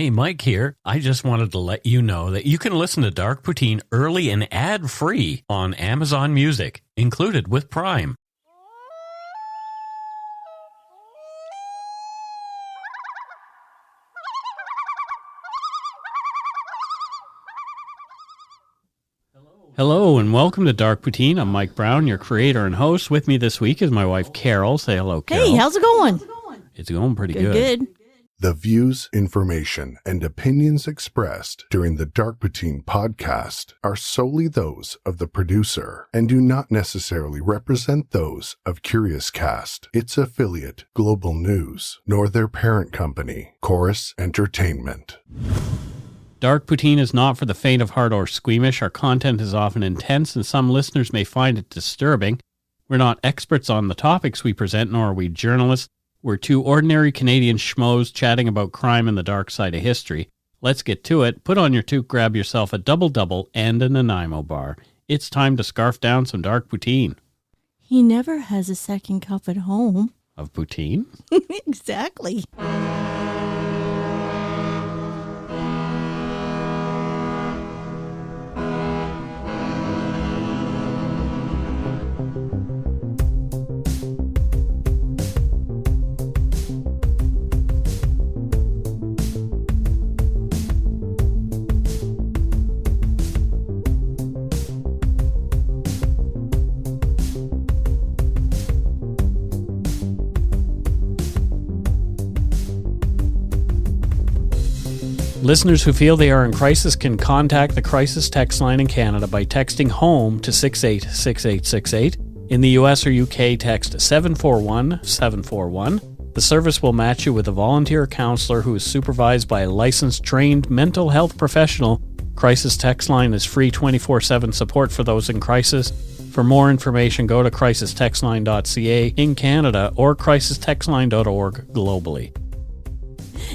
Hey, Mike here. I just wanted to let you know that you can listen to Dark Poutine early and ad-free on Amazon Music, included with Prime. Hello and welcome to Dark Poutine. I'm Mike Browne, your creator and host. With me this week is my wife, Carol. Say hello, Carol. Hey, how's it going? It's going pretty good. Good. The views, information, and opinions expressed during the Dark Poutine podcast are solely those of the producer and do not necessarily represent those of Curious Cast, its affiliate, Global News, nor their parent company, Chorus Entertainment. Dark Poutine is not for the faint of heart or squeamish. Our content is often intense, and some listeners may find it disturbing. We're not experts on the topics we present, nor are we journalists. We're two ordinary Canadian schmoes chatting about crime and the dark side of history. Let's get to it. Put on your toque, grab yourself a double-double and a Nanaimo bar. It's time to scarf down some Dark Poutine. He never has a second cup at home. Of poutine? Exactly. Listeners who feel they are in crisis can contact the crisis text line in Canada by texting HOME to 686868. In the US or UK, text 741-741. The service will match you with a volunteer counselor who is supervised by a licensed, trained mental health professional. Crisis text line is free 24/7 support for those in crisis. For more information, go to crisistextline.ca in Canada or crisistextline.org globally.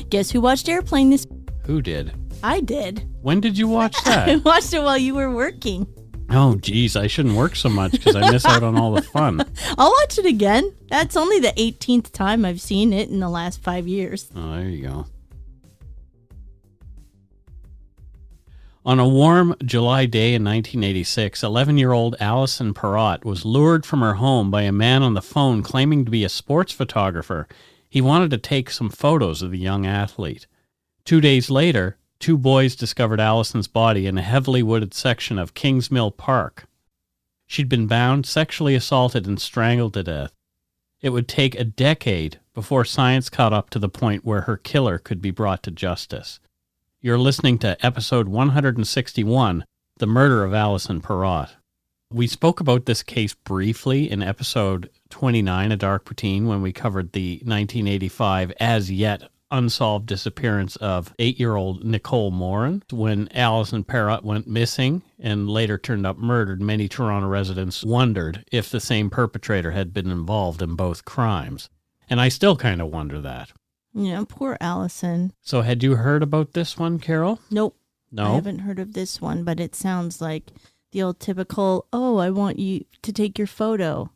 Guess who watched Airplane this? Who did? I did. When did you watch I that? watched it while you were working. Oh, geez, I shouldn't work so much because I miss out on all the fun. I'll watch it again. That's only the 18th time I've seen it in the last 5 years. Oh, there you go. On a warm July day in 1986, 11-year-old Alison Parrott was lured from her home by a man on the phone claiming to be a sports photographer. He wanted to take some photos of the young athlete. 2 days later, two boys discovered Alison's body in a heavily wooded section of Kingsmill Park. She'd been bound, sexually assaulted, and strangled to death. It would take a decade before science caught up to the point where her killer could be brought to justice. You're listening to episode 161, The Murder of Alison Parrott. We spoke about this case briefly in episode 29 of Dark Poutine when we covered the 1985 as-yet unsolved disappearance of 8-year-old Nicole Morin. When Alison Parrott went missing and later turned up murdered, many Toronto residents wondered if the same perpetrator had been involved in both crimes. And I still kind of wonder that. Yeah, poor Allison. So had you heard about this one, Carol? Nope. No? I haven't heard of this one, but it sounds like the old typical, oh, I want you to take your photo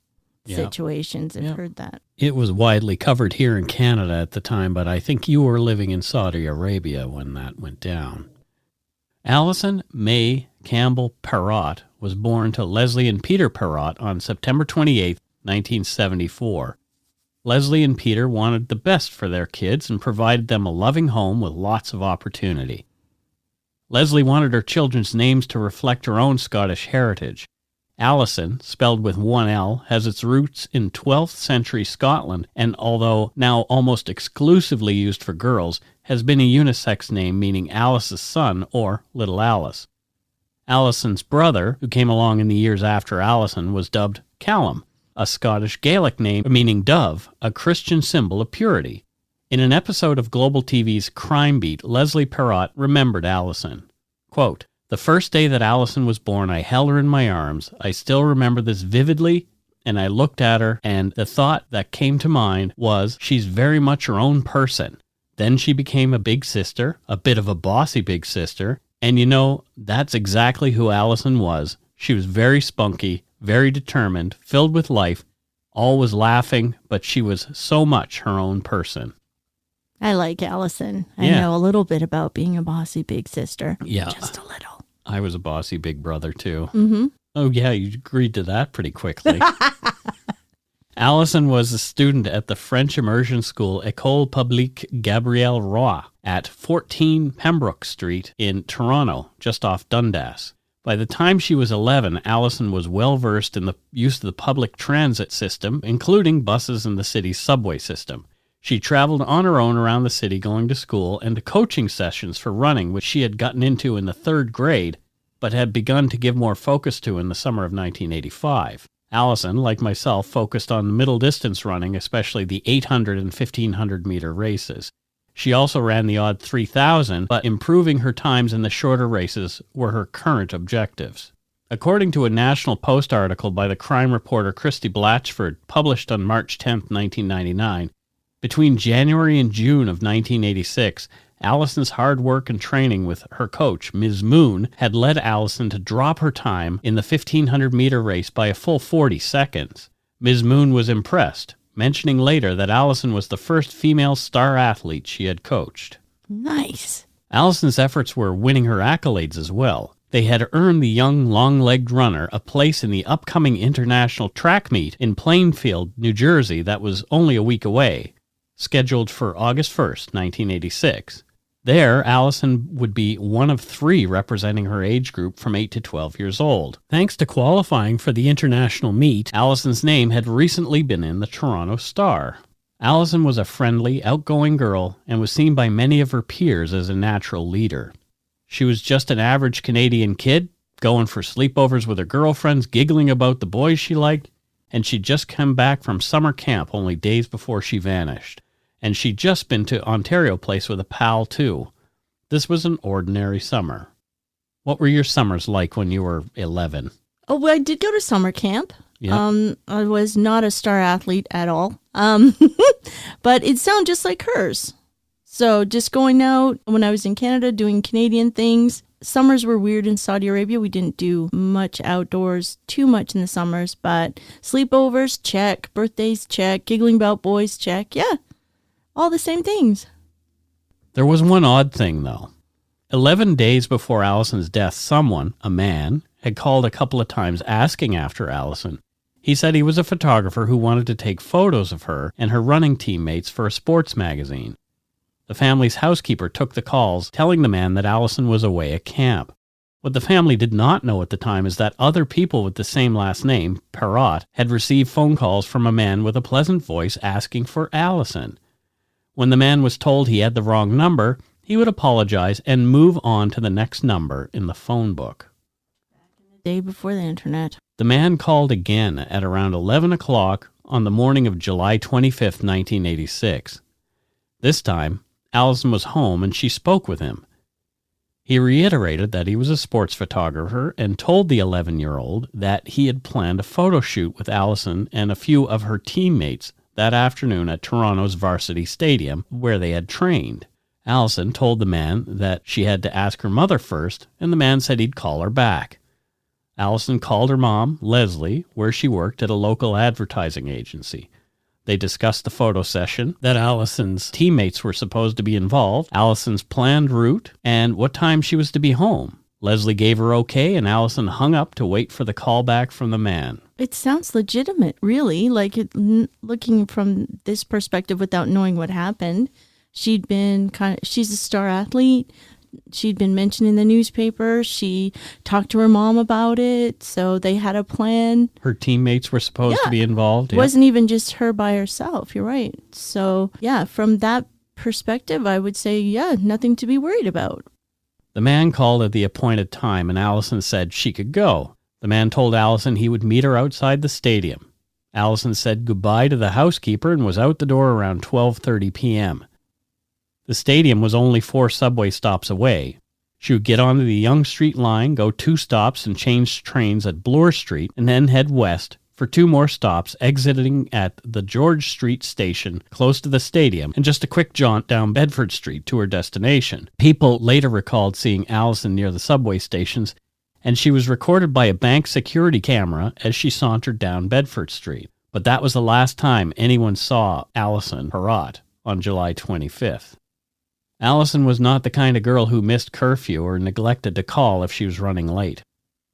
situations. I've heard that. It was widely covered here in Canada at the time, but I think you were living in Saudi Arabia when that went down. Alison May Campbell Parrott was born to Leslie and Peter Parrott on September 28, 1974. Leslie and Peter wanted the best for their kids and provided them a loving home with lots of opportunity. Leslie wanted her children's names to reflect her own Scottish heritage. Alison, spelled with one L, has its roots in 12th century Scotland and, although now almost exclusively used for girls, has been a unisex name meaning Alice's son or Little Alice. Alison's brother, who came along in the years after Alison, was dubbed Callum, a Scottish Gaelic name meaning dove, a Christian symbol of purity. In an episode of Global TV's Crime Beat, Leslie Parrott remembered Alison. Quote, "The first day that Alison was born, I held her in my arms. I still remember this vividly, and I looked at her, and the thought that came to mind was, she's very much her own person. Then she became a big sister, a bit of a bossy big sister, and you know, that's exactly who Alison was. She was very spunky, very determined, filled with life, always laughing, but she was so much her own person." I like Alison. I Yeah. know a little bit about being a bossy big sister. Yeah. Just a little. I was a bossy big brother, too. Mm-hmm. Oh, yeah, you agreed to that pretty quickly. Alison was a student at the French immersion school École Publique Gabriel Roy at 14 Pembroke Street in Toronto, just off Dundas. By the time she was 11, Alison was well versed in the use of the public transit system, including buses and the city's subway system. She traveled on her own around the city going to school and to coaching sessions for running, which she had gotten into in the 3rd grade, but had begun to give more focus to in the summer of 1985. Alison, like myself, focused on middle distance running, especially the 800 and 1500 meter races. She also ran the odd 3,000, but improving her times in the shorter races were her current objectives. According to a National Post article by the crime reporter Christy Blatchford, published on March 10, 1999, between January and June of 1986, Alison's hard work and training with her coach, Ms. Moon, had led Alison to drop her time in the 1,500-meter race by a full 40 seconds. Ms. Moon was impressed, mentioning later that Alison was the first female star athlete she had coached. Nice. Alison's efforts were winning her accolades as well. They had earned the young, long-legged runner a place in the upcoming international track meet in Plainfield, New Jersey that was only a week away, scheduled for August 1st, 1986. There, Alison would be one of 3 representing her age group from 8 to 12 years old. Thanks to qualifying for the international meet, Alison's name had recently been in the Toronto Star. Alison was a friendly, outgoing girl and was seen by many of her peers as a natural leader. She was just an average Canadian kid, going for sleepovers with her girlfriends, giggling about the boys she liked, and she'd just come back from summer camp only days before she vanished. And she'd just been to Ontario Place with a pal, too. This was an ordinary summer. What were your summers like when you were 11? Oh, well, I did go to summer camp. Yep. I was not a star athlete at all. But it sounded just like hers. So just going out when I was in Canada doing Canadian things. Summers were weird in Saudi Arabia. We didn't do much outdoors too much in the summers, but sleepovers, check. Birthdays, check. Giggling about boys, check. Yeah. All the same things. There was one odd thing, though. 11 days before Alison's death, someone, a man, had called a couple of times asking after Alison. He said he was a photographer who wanted to take photos of her and her running teammates for a sports magazine. The family's housekeeper took the calls, telling the man that Alison was away at camp. What the family did not know at the time is that other people with the same last name, Parrott, had received phone calls from a man with a pleasant voice asking for Alison. When the man was told he had the wrong number, he would apologize and move on to the next number in the phone book. The day before the internet. The man called again at around 11 o'clock on the morning of July 25th, 1986. This time, Alison was home and she spoke with him. He reiterated that he was a sports photographer and told the 11-year-old that he had planned a photo shoot with Alison and a few of her teammates that afternoon at Toronto's Varsity Stadium, where they had trained. Alison told the man that she had to ask her mother first, and the man said he'd call her back. Alison called her mom, Leslie, where she worked at a local advertising agency. They discussed the photo session, that Alison's teammates were supposed to be involved, Alison's planned route, and what time she was to be home. Leslie gave her okay, and Alison hung up to wait for the call back from the man. It sounds legitimate, really. Like, looking from this perspective without knowing what happened, she's a star athlete. She'd been mentioned in the newspaper. She talked to her mom about it, so they had a plan. Her teammates were supposed to be involved. It wasn't even just her by herself. You're right. So, yeah, from that perspective, I would say, yeah, nothing to be worried about. The man called at the appointed time, and Alison said she could go. The man told Alison he would meet her outside the stadium. Alison said goodbye to the housekeeper and was out the door around 12:30 p.m. The stadium was only 4 subway stops away. She would get onto the Yonge Street line, go 2 stops and change trains at Bloor Street, and then head west for 2 more stops, exiting at the George Street station close to the stadium, and just a quick jaunt down Bedford Street to her destination. People later recalled seeing Alison near the subway stations, and she was recorded by a bank security camera as she sauntered down Bedford Street. But that was the last time anyone saw Alison Parrott on July 25th. Alison was not the kind of girl who missed curfew or neglected to call if she was running late.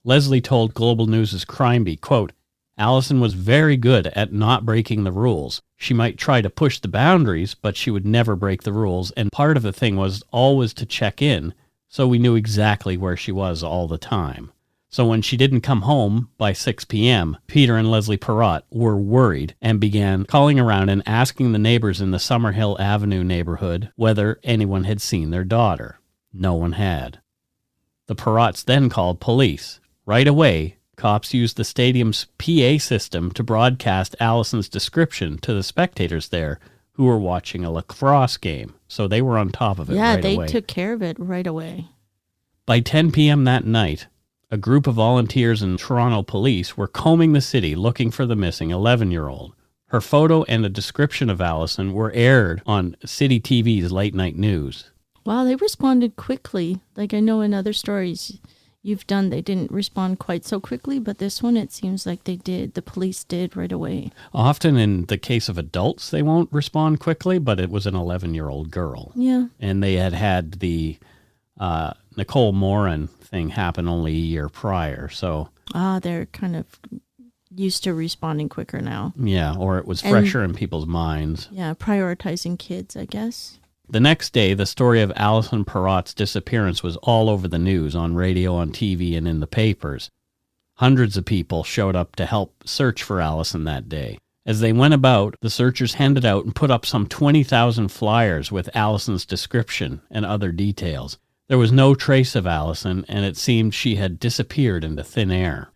Leslie told Global News' Crime Beat, quote, Alison was very good at not breaking the rules. She might try to push the boundaries, but she would never break the rules, and part of the thing was always to check in, so we knew exactly where she was all the time. So when she didn't come home by 6 p.m., Peter and Leslie Parrott were worried and began calling around and asking the neighbors in the Summerhill Avenue neighborhood whether anyone had seen their daughter. No one had. The Parrotts then called police. Right away, cops used the stadium's PA system to broadcast Alison's description to the spectators there who were watching a lacrosse game, so they were on top of it right away. Yeah, they took care of it right away. By 10 p.m. that night, a group of volunteers and Toronto police were combing the city looking for the missing 11-year-old. Her photo and a description of Alison were aired on City TV's late night news. Wow, they responded quickly. Like I know in other stories you've done, they didn't respond quite so quickly, but this one it seems like they did. The police did right away. Often in the case of adults, they won't respond quickly, but it was an 11-year-old girl. Yeah. And they had the Nicole Moran thing happen only a year prior, so... They're kind of used to responding quicker now. Yeah, or it was fresher in people's minds. Yeah, prioritizing kids, I guess. The next day, the story of Alison Parrott's disappearance was all over the news, on radio, on TV, and in the papers. Hundreds of people showed up to help search for Alison that day. As they went about, the searchers handed out and put up some 20,000 flyers with Alison's description and other details. There was no trace of Alison, and it seemed she had disappeared into thin air.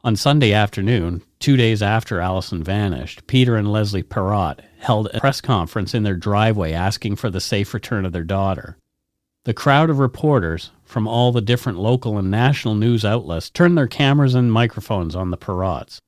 On Sunday afternoon, 2 days after Alison vanished, Peter and Leslie Parrott held a press conference in their driveway asking for the safe return of their daughter. The crowd of reporters from all the different local and national news outlets turned their cameras and microphones on the Parrotts.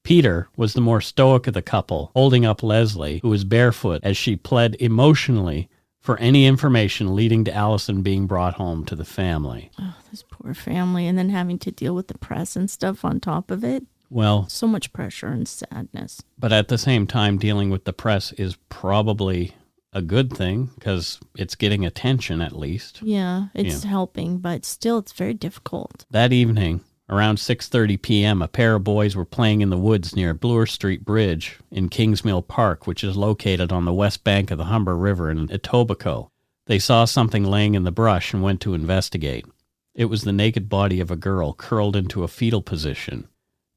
Peter was the more stoic of the couple, holding up Leslie, who was barefoot, as she pled emotionally for any information leading to Alison being brought home to the family. Oh, this poor family, and then having to deal with the press and stuff on top of it. Well, so much pressure and sadness. But at the same time, dealing with the press is probably a good thing because it's getting attention at least. Yeah, it's helping, but still it's very difficult. That evening, around 6:30 p.m., a pair of boys were playing in the woods near Bloor Street Bridge in Kingsmill Park, which is located on the west bank of the Humber River in Etobicoke. They saw something laying in the brush and went to investigate. It was the naked body of a girl curled into a fetal position.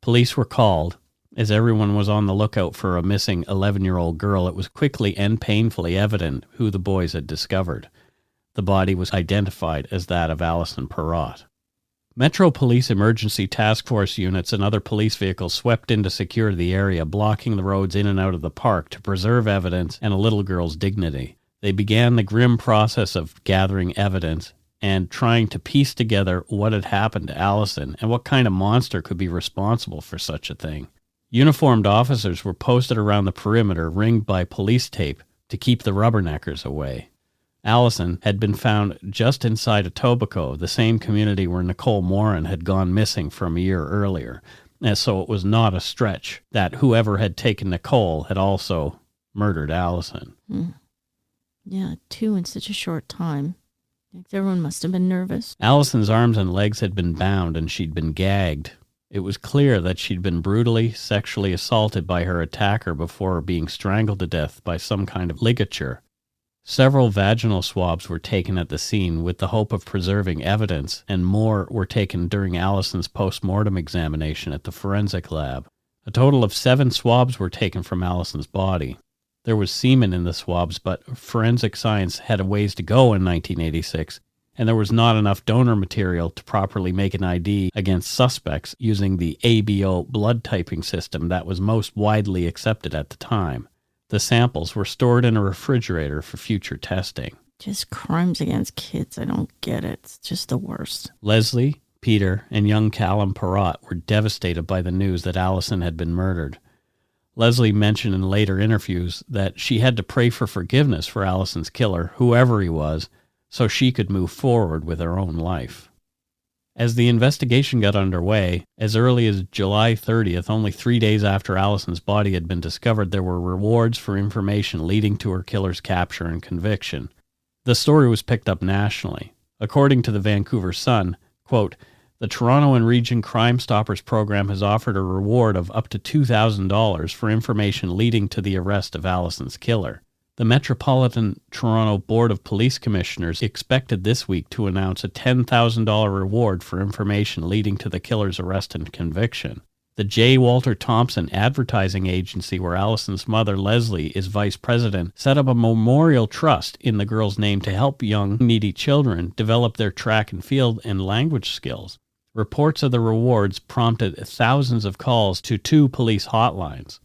Police were called. As everyone was on the lookout for a missing 11-year-old girl, it was quickly and painfully evident who the boys had discovered. The body was identified as that of Alison Parrott. Metro Police emergency task force units and other police vehicles swept in to secure the area, blocking the roads in and out of the park to preserve evidence and a little girl's dignity. They began the grim process of gathering evidence and trying to piece together what had happened to Alison and what kind of monster could be responsible for such a thing. Uniformed officers were posted around the perimeter, ringed by police tape to keep the rubberneckers away. Alison had been found just inside Etobicoke, the same community where Nicole Moran had gone missing from a year earlier, and so it was not a stretch that whoever had taken Nicole had also murdered Alison. Yeah, 2 in such a short time. Everyone must have been nervous. Alison's arms and legs had been bound and she'd been gagged. It was clear that she'd been brutally sexually assaulted by her attacker before being strangled to death by some kind of ligature. Several vaginal swabs were taken at the scene with the hope of preserving evidence, and more were taken during Alison's post-mortem examination at the forensic lab. A total of 7 swabs were taken from Alison's body. There was semen in the swabs, but forensic science had a ways to go in 1986, and there was not enough donor material to properly make an ID against suspects using the ABO blood typing system that was most widely accepted at the time. The samples were stored in a refrigerator for future testing. Just crimes against kids. I don't get it. It's just the worst. Leslie, Peter, and young Callum Parrott were devastated by the news that Alison had been murdered. Leslie mentioned in later interviews that she had to pray for forgiveness for Alison's killer, whoever he was, so she could move forward with her own life. As the investigation got underway, as early as July 30th, only 3 days after Alison's body had been discovered, there were rewards for information leading to her killer's capture and conviction. The story was picked up nationally. According to the Vancouver Sun, quote, "The Toronto and Region Crime Stoppers program has offered a reward of up to $2,000 for information leading to the arrest of Alison's killer." The Metropolitan Toronto Board of Police Commissioners expected this week to announce a $10,000 reward for information leading to the killer's arrest and conviction. The J. Walter Thompson advertising agency, where Alison's mother, Leslie, is vice president, set up a memorial trust in the girl's name to help young, needy children develop their track and field and language skills. Reports of the rewards prompted thousands of calls to 2 police hotlines.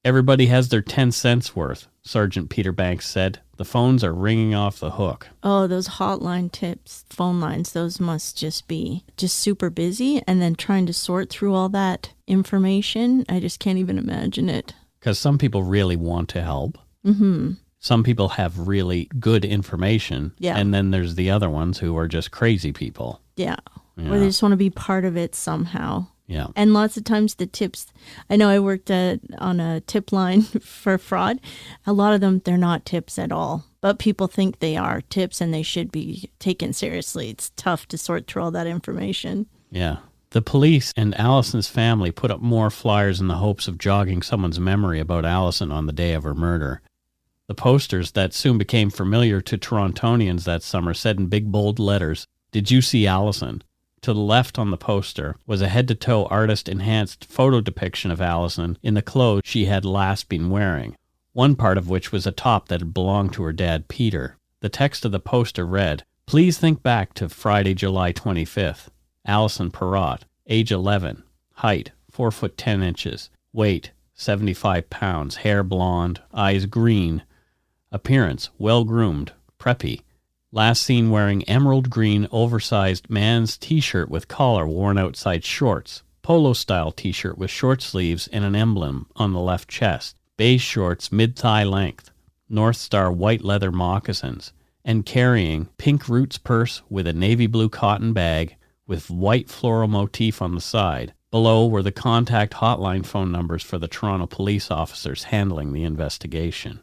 "Everybody has their 10 cents worth," Sergeant Peter Banks said. "The phones are ringing off the hook." Oh, those hotline tips, phone lines, those must just be just super busy. And then trying to sort through all that information, I just can't even imagine it. Because some people really want to help. Mm-hmm. Some people have really good information. Yeah. And then there's the other ones who are just crazy people. Yeah. Yeah. Or they just want to be part of it somehow. Yeah. And lots of times the tips, I know I worked on a tip line for fraud. A lot of them, they're not tips at all. But people think they are tips and they should be taken seriously. It's tough to sort through all that information. Yeah. The police and Alison's family put up more flyers in the hopes of jogging someone's memory about Alison on the day of her murder. The posters that soon became familiar to Torontonians that summer said in big bold letters, "Did you see Alison?" To the left on the poster was a head-to-toe artist-enhanced photo depiction of Alison in the clothes she had last been wearing, one part of which was a top that had belonged to her dad, Peter. The text of the poster read, "Please think back to Friday, July 25th. Alison Parrott, age 11, height 4 foot 10 inches, weight 75 pounds, hair blonde, eyes green, appearance well-groomed, preppy. Last seen wearing emerald green oversized man's t-shirt with collar worn outside shorts, polo-style t-shirt with short sleeves and an emblem on the left chest, beige shorts mid-thigh length, North Star white leather moccasins, and carrying pink Roots purse with a navy blue cotton bag with white floral motif on the side. Below were the contact hotline phone numbers for the Toronto police officers handling the investigation."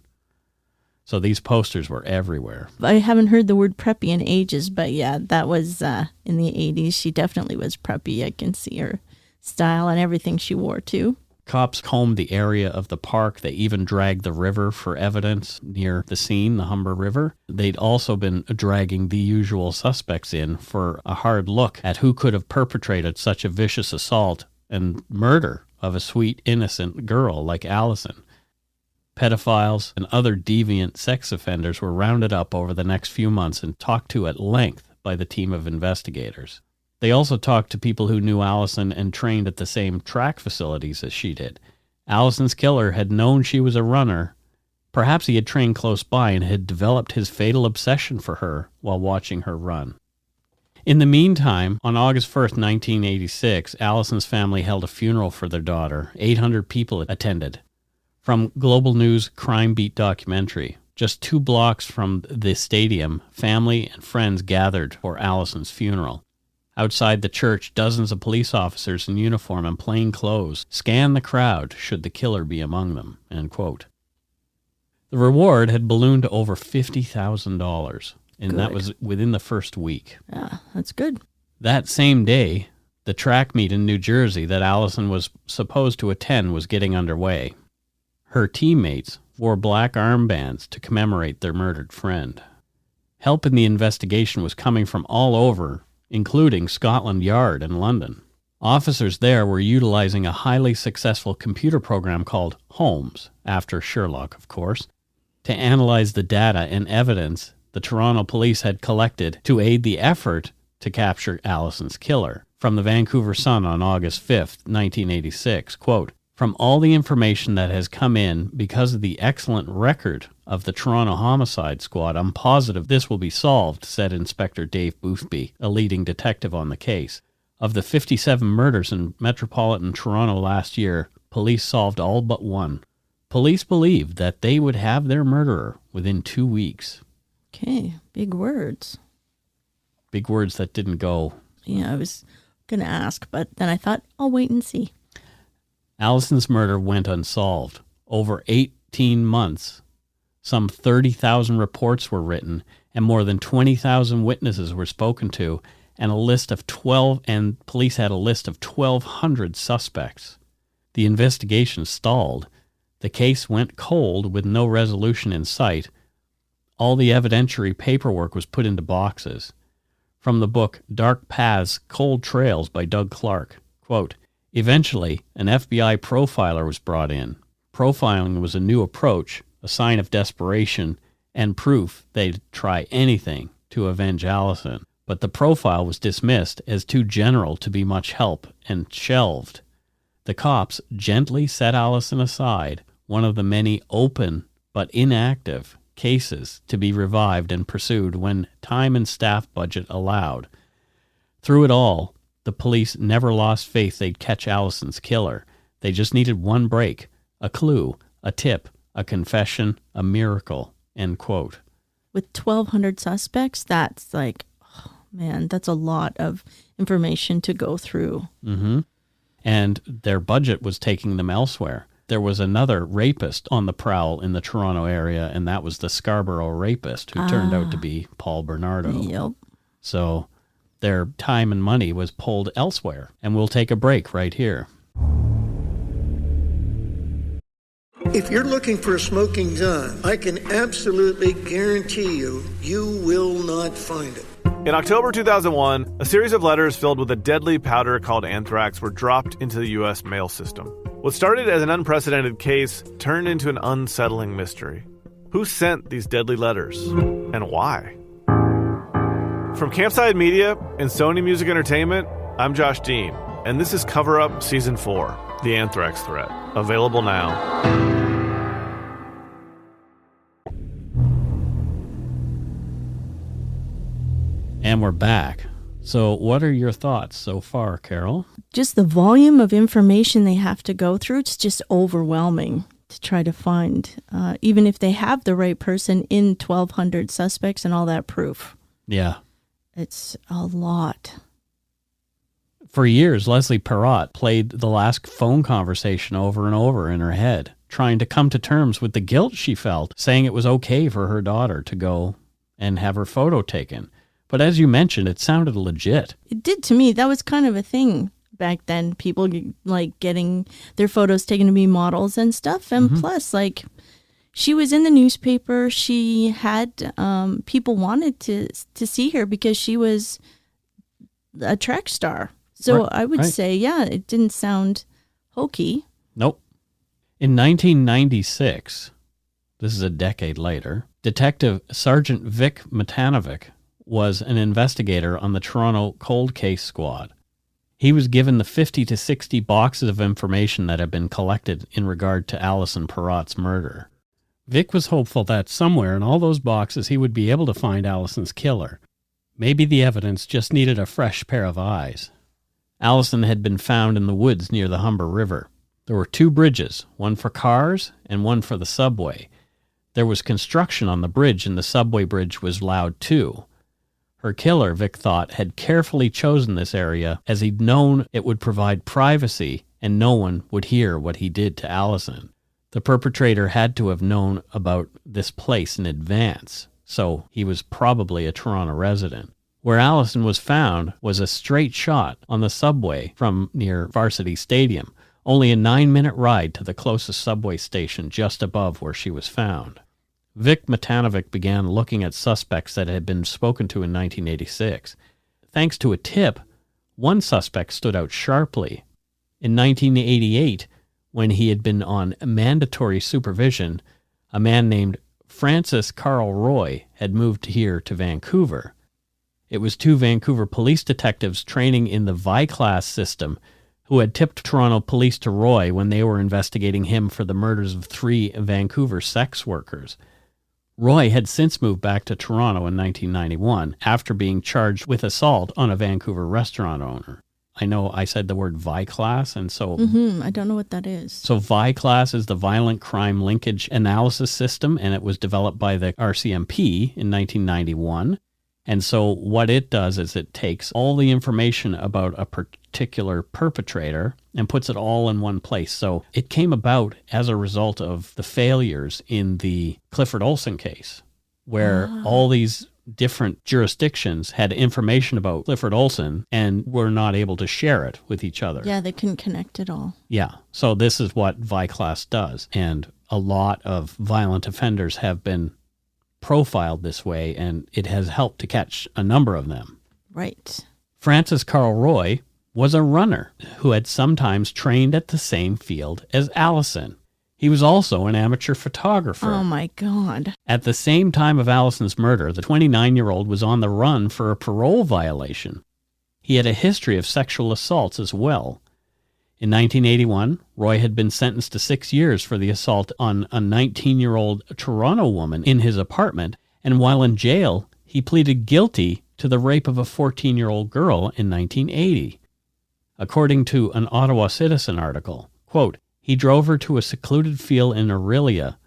So these posters were everywhere. I haven't heard the word preppy in ages, but yeah, that was in the 80s. She definitely was preppy. I can see her style and everything she wore too. Cops combed the area of the park. They even dragged the river for evidence near the scene, the Humber River. They'd also been dragging the usual suspects in for a hard look at who could have perpetrated such a vicious assault and murder of a sweet, innocent girl like Alison. Pedophiles and other deviant sex offenders were rounded up over the next few months and talked to at length by the team of investigators. They also talked to people who knew Alison and trained at the same track facilities as she did. Alison's killer had known she was a runner. Perhaps he had trained close by and had developed his fatal obsession for her while watching her run. In the meantime, on August 1st, 1986, Alison's family held a funeral for their daughter. 800 people attended. From Global News Crime Beat documentary, just 2 blocks from the stadium, family and friends gathered for Alison's funeral. Outside the church, dozens of police officers in uniform and plain clothes scanned the crowd should the killer be among them, end quote. The reward had ballooned to over $50,000, and that was within the first week. Yeah, that's good. That same day, the track meet in New Jersey that Alison was supposed to attend was getting underway. Her teammates wore black armbands to commemorate their murdered friend. Help in the investigation was coming from all over, including Scotland Yard in London. Officers there were utilizing a highly successful computer program called Holmes, after Sherlock, of course, to analyze the data and evidence the Toronto police had collected to aid the effort to capture Alison's killer. From the Vancouver Sun on August 5th, 1986, quote, "From all the information that has come in because of the excellent record of the Toronto Homicide Squad, I'm positive this will be solved," said Inspector Dave Boothby, a leading detective on the case. Of the 57 murders in metropolitan Toronto last year, police solved all but one. Police believed that they would have their murderer within 2 weeks. Okay, big words. Big words that didn't go I was going to ask, but then I thought, I'll wait and see. Alison's murder went unsolved. Over 18 months, some 30,000 reports were written, and more than 20,000 witnesses were spoken to, and police had a list of 1,200 suspects. The investigation stalled. The case went cold with no resolution in sight. All the evidentiary paperwork was put into boxes. From the book Dark Paths, Cold Trails by Doug Clark, quote, eventually, an FBI profiler was brought in. Profiling was a new approach, a sign of desperation, and proof they'd try anything to avenge Alison. But the profile was dismissed as too general to be much help and shelved. The cops gently set Alison aside, one of the many open but inactive cases to be revived and pursued when time and staff budget allowed. Through it all, the police never lost faith they'd catch Alison's killer. They just needed one break, a clue, a tip, a confession, a miracle, end quote. With 1,200 suspects, that's like, oh, man, that's a lot of information to go through. Mm-hmm. And their budget was taking them elsewhere. There was another rapist on the prowl in the Toronto area, and that was the Scarborough rapist, who turned out to be Paul Bernardo. Yep. So their time and money was pulled elsewhere. And we'll take a break right here. If you're looking for a smoking gun, I can absolutely guarantee you will not find it. In October 2001, a series of letters filled with a deadly powder called anthrax were dropped into the U.S. mail system. What started as an unprecedented case turned into an unsettling mystery. Who sent these deadly letters, and why? From Campside Media and Sony Music Entertainment, I'm Josh Dean, and this is Cover Up Season 4, The Anthrax Threat, available now. And we're back. So what are your thoughts so far, Carol? Just the volume of information they have to go through, it's just overwhelming to try to find, even if they have the right person in 1,200 suspects and all that proof. Yeah. It's a lot. For years, Leslie Parrott played the last phone conversation over and over in her head, trying to come to terms with the guilt she felt, saying it was okay for her daughter to go and have her photo taken. But as you mentioned, it sounded legit. It did to me. That was kind of a thing back then. People like getting their photos taken to be models and stuff. And plus, like, she was in the newspaper. She had people wanted to see her because she was a track star. So I would say, yeah, it didn't sound hokey. Nope. In 1996, this is a decade later, Detective Sergeant Vic Matanovic was an investigator on the Toronto Cold Case Squad. He was given the 50 to 60 boxes of information that had been collected in regard to Alison Parrott's murder. Vic was hopeful that somewhere in all those boxes he would be able to find Alison's killer. Maybe the evidence just needed a fresh pair of eyes. Alison had been found in the woods near the Humber River. There were 2 bridges, one for cars and one for the subway. There was construction on the bridge, and the subway bridge was loud too. Her killer, Vic thought, had carefully chosen this area as he'd known it would provide privacy and no one would hear what he did to Alison. The perpetrator had to have known about this place in advance, so he was probably a Toronto resident. Where Alison was found was a straight shot on the subway from near Varsity Stadium, only a 9-minute ride to the closest subway station just above where she was found. Vic Matanovic began looking at suspects that had been spoken to in 1986. Thanks to a tip, one suspect stood out sharply. In 1988, when he had been on mandatory supervision, a man named Francis Carl Roy had moved here to Vancouver. It was 2 Vancouver police detectives training in the VI-class system who had tipped Toronto police to Roy when they were investigating him for the murders of 3 Vancouver sex workers. Roy had since moved back to Toronto in 1991 after being charged with assault on a Vancouver restaurant owner. I know I said the word VI-class, and so... I don't know what that is. So VI-class is the Violent Crime Linkage Analysis System, and it was developed by the RCMP in 1991. And so what it does is it takes all the information about a particular perpetrator and puts it all in one place. So it came about as a result of the failures in the Clifford Olson case, where all these different jurisdictions had information about Clifford Olson and were not able to share it with each other. Yeah, they couldn't connect it all. Yeah. So this is what VICLAS does. And a lot of violent offenders have been profiled this way, and it has helped to catch a number of them. Right. Francis Carl Roy was a runner who had sometimes trained at the same field as Alison. He was also an amateur photographer. Oh, my God. At the same time of Alison's murder, the 29-year-old was on the run for a parole violation. He had a history of sexual assaults as well. In 1981, Roy had been sentenced to 6 years for the assault on a 19-year-old Toronto woman in his apartment, and while in jail, he pleaded guilty to the rape of a 14-year-old girl in 1980. According to an Ottawa Citizen article, quote, he drove her to a secluded field in Aurelia,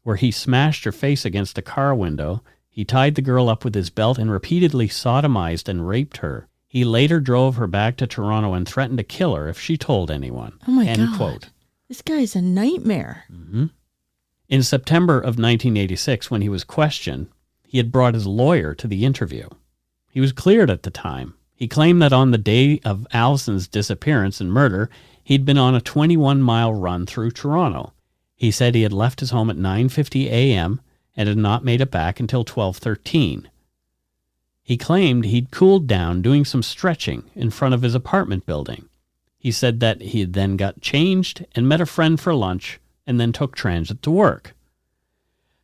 where he smashed her face against a car window. He tied the girl up with his belt and repeatedly sodomized and raped her. He later drove her back to Toronto and threatened to kill her if she told anyone. Oh, my End God. quote. This guy's a nightmare. Mm-hmm. In September of 1986, when he was questioned, he had brought his lawyer to the interview. He was cleared at the time. He claimed that on the day of Alison's disappearance and murder, he'd been on a 21-mile run through Toronto. He said he had left his home at 9:50 a.m. and had not made it back until 12:13. He claimed he'd cooled down doing some stretching in front of his apartment building. He said that he had then got changed and met a friend for lunch and then took transit to work.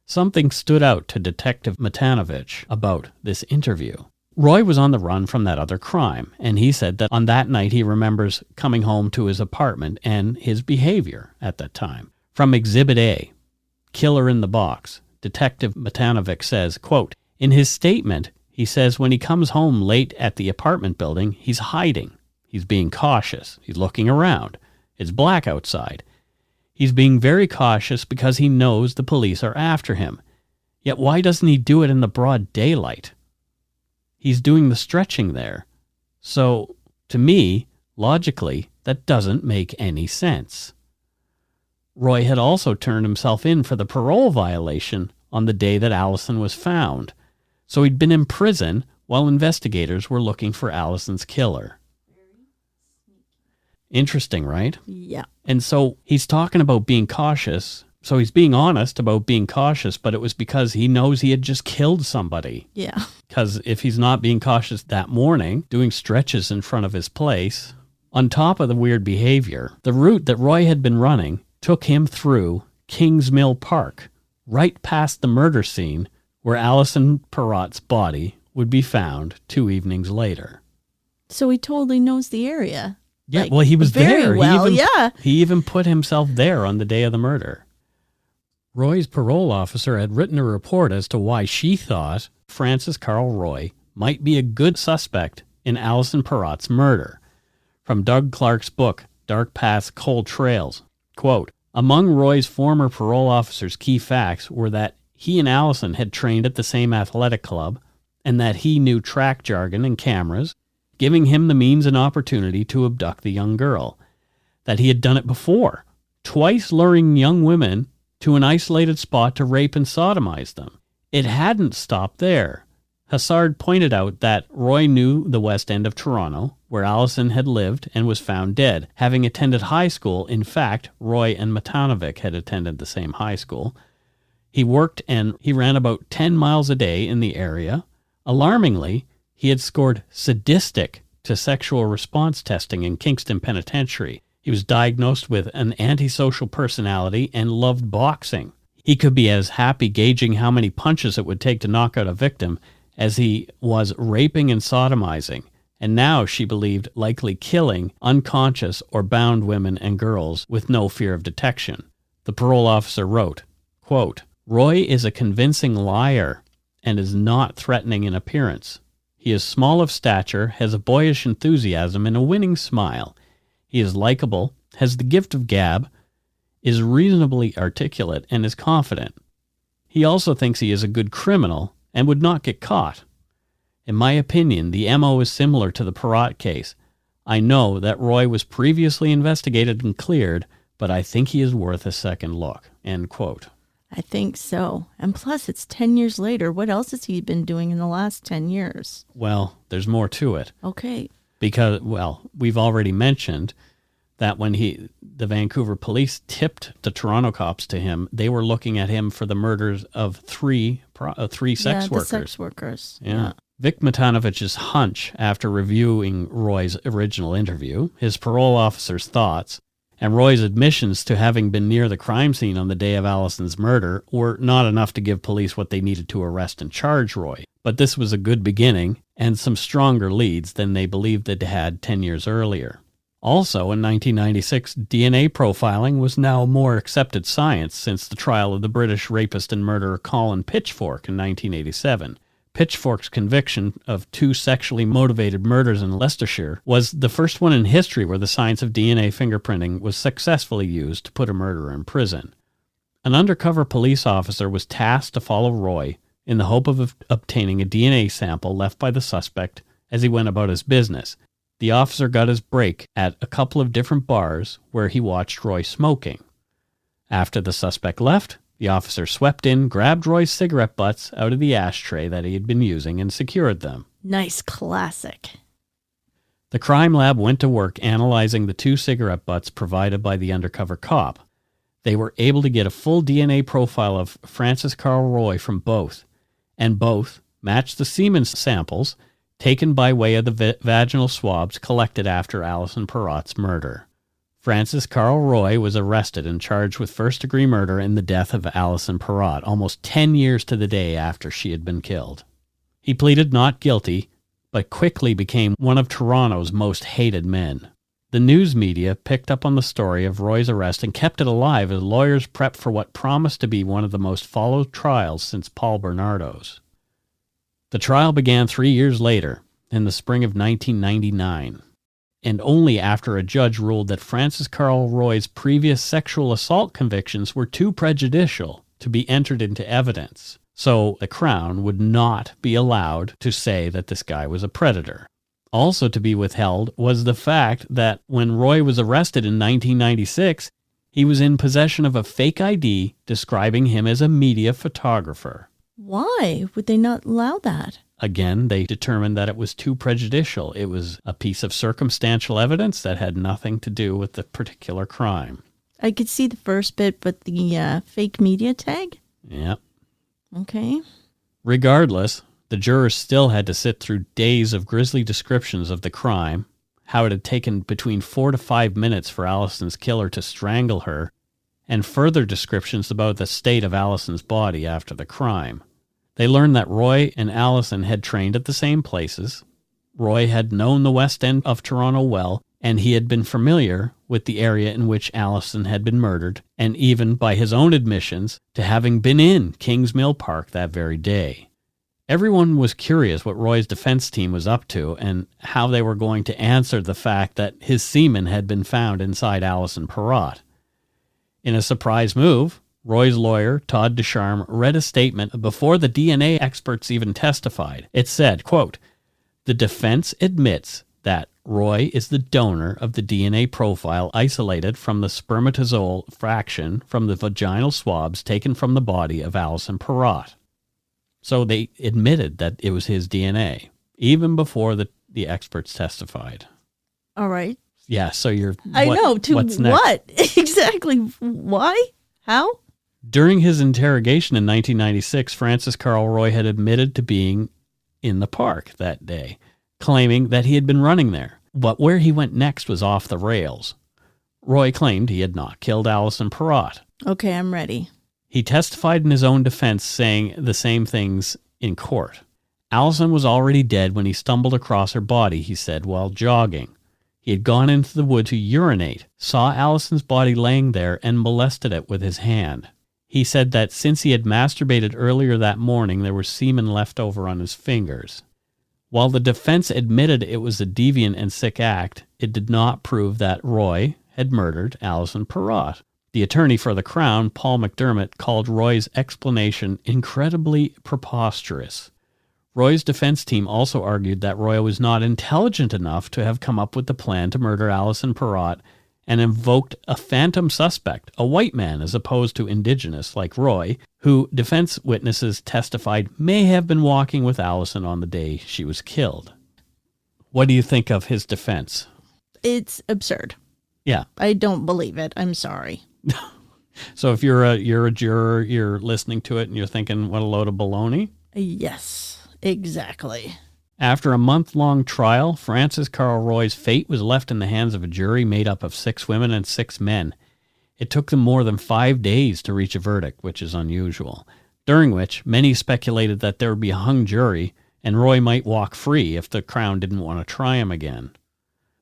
Something stood out to Detective Matanovich about this interview. Roy was on the run from that other crime, and he said that on that night he remembers coming home to his apartment and his behavior at that time. From Exhibit A, Killer in the Box, Detective Matanovich says, quote, in his statement, he says when he comes home late at the apartment building, he's hiding. He's being cautious. He's looking around. It's black outside. He's being very cautious because he knows the police are after him. Yet why doesn't he do it in the broad daylight? He's doing the stretching there. So, to me, logically, that doesn't make any sense. Roy had also turned himself in for the parole violation on the day that Alison was found. So he'd been in prison while investigators were looking for Alison's killer. Interesting, right? Yeah. And so he's talking about being cautious. So he's being honest about being cautious, but it was because he knows he had just killed somebody. Yeah. Because if he's not being cautious that morning, doing stretches in front of his place, on top of the weird behavior, the route that Roy had been running took him through Kings Mill Park, right past the murder scene where Alison Parrott's body would be found 2 evenings later. So he totally knows the area. Yeah, Like, well, he was very there. well, He even put himself there on the day of the murder. Roy's parole officer had written a report as to why she thought Francis Carl Roy might be a good suspect in Alison Parrott's murder. From Doug Clark's book, Dark Paths, Cold Trails, quote, among Roy's former parole officer's key facts were that he and Alison had trained at the same athletic club and that he knew track jargon and cameras, giving him the means and opportunity to abduct the young girl. That he had done it before, twice luring young women to an isolated spot to rape and sodomize them. It hadn't stopped there. Hassard pointed out that Roy knew the West End of Toronto, where Alison had lived and was found dead. Having attended high school, in fact, Roy and Matanovich had attended the same high school. He worked and he ran about 10 miles a day in the area. Alarmingly, he had scored sadistic to sexual response testing in Kingston Penitentiary. He was diagnosed with an antisocial personality and loved boxing. He could be as happy gauging how many punches it would take to knock out a victim as he was raping and sodomizing, and now she believed likely killing unconscious or bound women and girls with no fear of detection. The parole officer wrote, quote, Roy is a convincing liar and is not threatening in appearance. He is small of stature, has a boyish enthusiasm and a winning smile. He is likable, has the gift of gab, is reasonably articulate, and is confident. He also thinks he is a good criminal and would not get caught. In my opinion, the MO is similar to the Parrott case. I know that Roy was previously investigated and cleared, but I think he is worth a second look." End quote. I think so. And plus, it's 10 years later. What else has he been doing in the last 10 years? Well, there's more to it. Okay. Because, well, we've already mentioned that when the Vancouver police tipped the Toronto cops to him, they were looking at him for the murders of three sex workers. The sex workers. Yeah. Vic Matanovich's hunch after reviewing Roy's original interview, his parole officer's thoughts, and Roy's admissions to having been near the crime scene on the day of Alison's murder were not enough to give police what they needed to arrest and charge Roy. But this was a good beginning and some stronger leads than they believed they'd had 10 years earlier. Also, in 1996, DNA profiling was now a more accepted science since the trial of the British rapist and murderer Colin Pitchfork in 1987. Pitchfork's conviction of 2 sexually motivated murders in Leicestershire was the first one in history where the science of DNA fingerprinting was successfully used to put a murderer in prison. An undercover police officer was tasked to follow Roy in the hope of obtaining a DNA sample left by the suspect as he went about his business. The officer got his break at a couple of different bars where he watched Roy smoking. After the suspect left, the officer swept in, grabbed Roy's cigarette butts out of the ashtray that he had been using, and secured them. Nice classic. The crime lab went to work analyzing the 2 cigarette butts provided by the undercover cop. They were able to get a full DNA profile of Francis Carl Roy from both, and both matched the semen samples taken by way of the vaginal swabs collected after Alison Parrott's murder. Francis Carl Roy was arrested and charged with first-degree murder in the death of Alison Parrott, almost 10 years to the day after she had been killed. He pleaded not guilty, but quickly became one of Toronto's most hated men. The news media picked up on the story of Roy's arrest and kept it alive as lawyers prepped for what promised to be one of the most followed trials since Paul Bernardo's. The trial began 3 years later, in the spring of 1999, and only after a judge ruled that Francis Carl Roy's previous sexual assault convictions were too prejudicial to be entered into evidence, so the Crown would not be allowed to say that this guy was a predator. Also to be withheld was the fact that when Roy was arrested in 1996, he was in possession of a fake ID describing him as a media photographer. Why would they not allow that? Again, they determined that it was too prejudicial. It was a piece of circumstantial evidence that had nothing to do with the particular crime. I could see the first bit, but the fake media tag? Yep. Okay. Regardless, the jurors still had to sit through days of grisly descriptions of the crime, how it had taken between 4 to 5 minutes for Alison's killer to strangle her, and further descriptions about the state of Alison's body after the crime. They learned that Roy and Alison had trained at the same places. Roy had known the West End of Toronto well, and he had been familiar with the area in which Alison had been murdered, and even, by his own admissions, to having been in Kingsmill Park that very day. Everyone was curious what Roy's defense team was up to and how they were going to answer the fact that his semen had been found inside Alison Parrott. In a surprise move, Roy's lawyer, Todd Ducharme, read a statement before the DNA experts even testified. It said, quote, "The defense admits that Roy is the donor of the DNA profile isolated from the spermatozoal fraction from the vaginal swabs taken from the body of Alison Parrott." So they admitted that it was his DNA, even before the experts testified. All right. Yeah, so what's next? What? Exactly. Why? How? During his interrogation in 1996, Francis Carl Roy had admitted to being in the park that day, claiming that he had been running there. But where he went next was off the rails. Roy claimed he had not killed Alison Parrott. Okay, I'm ready. He testified in his own defense, saying the same things in court. Alison was already dead when he stumbled across her body, he said, while jogging. He had gone into the wood to urinate, saw Alison's body laying there, and molested it with his hand. He said that since he had masturbated earlier that morning, there was semen left over on his fingers. While the defense admitted it was a deviant and sick act, it did not prove that Roy had murdered Alison Parrott. The attorney for the Crown, Paul McDermott, called Roy's explanation incredibly preposterous. Roy's defense team also argued that Roy was not intelligent enough to have come up with the plan to murder Alison Parrott and invoked a phantom suspect, a white man as opposed to indigenous like Roy, who defense witnesses testified may have been walking with Alison on the day she was killed. What do you think of his defense? It's absurd. Yeah. I don't believe it. I'm sorry. So if you're a juror, you're listening to it and you're thinking, what a load of baloney? Yes, exactly. After a month-long trial, Francis Carl Roy's fate was left in the hands of a jury made up of 6 women and 6 men. It took them more than 5 days to reach a verdict, which is unusual, during which many speculated that there would be a hung jury and Roy might walk free if the Crown didn't want to try him again.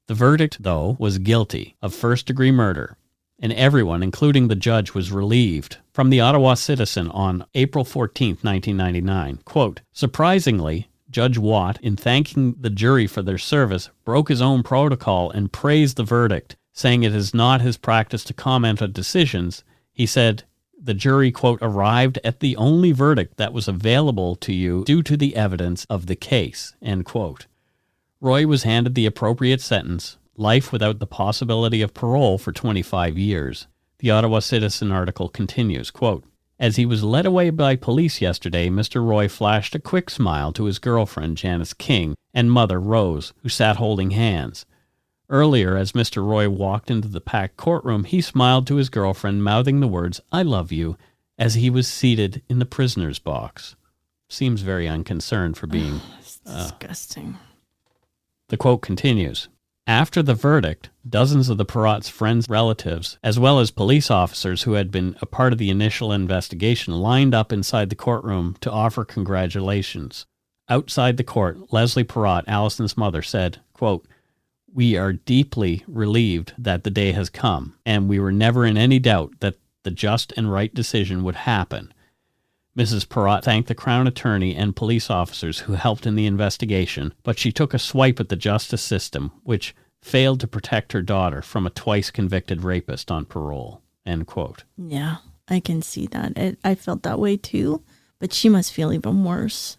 The verdict, though, was guilty of first-degree murder, and everyone, including the judge, was relieved. From the Ottawa Citizen on April 14, 1999, quote, "Surprisingly, Judge Watt, in thanking the jury for their service, broke his own protocol and praised the verdict, saying it is not his practice to comment on decisions. He said, the jury, quote, arrived at the only verdict that was available to you due to the evidence of the case," end quote. Roy was handed the appropriate sentence, life without the possibility of parole for 25 years. The Ottawa Citizen article continues, quote, "As he was led away by police yesterday, Mr. Roy flashed a quick smile to his girlfriend, Janice King, and mother, Rose, who sat holding hands. Earlier, as Mr. Roy walked into the packed courtroom, he smiled to his girlfriend, mouthing the words, 'I love you,' as he was seated in the prisoner's box." Seems very unconcerned for being... It's disgusting. The quote continues, "After the verdict, dozens of the Parrott's friends' relatives, as well as police officers who had been a part of the initial investigation, lined up inside the courtroom to offer congratulations. Outside the court, Leslie Parrott, Alison's mother, said, quote, "We are deeply relieved that the day has come, and we were never in any doubt that the just and right decision would happen." Mrs. Parrott thanked the Crown Attorney and police officers who helped in the investigation, but she took a swipe at the justice system, which failed to protect her daughter from a twice-convicted rapist on parole, end quote. Yeah, I can see that. I felt that way too, but she must feel even worse.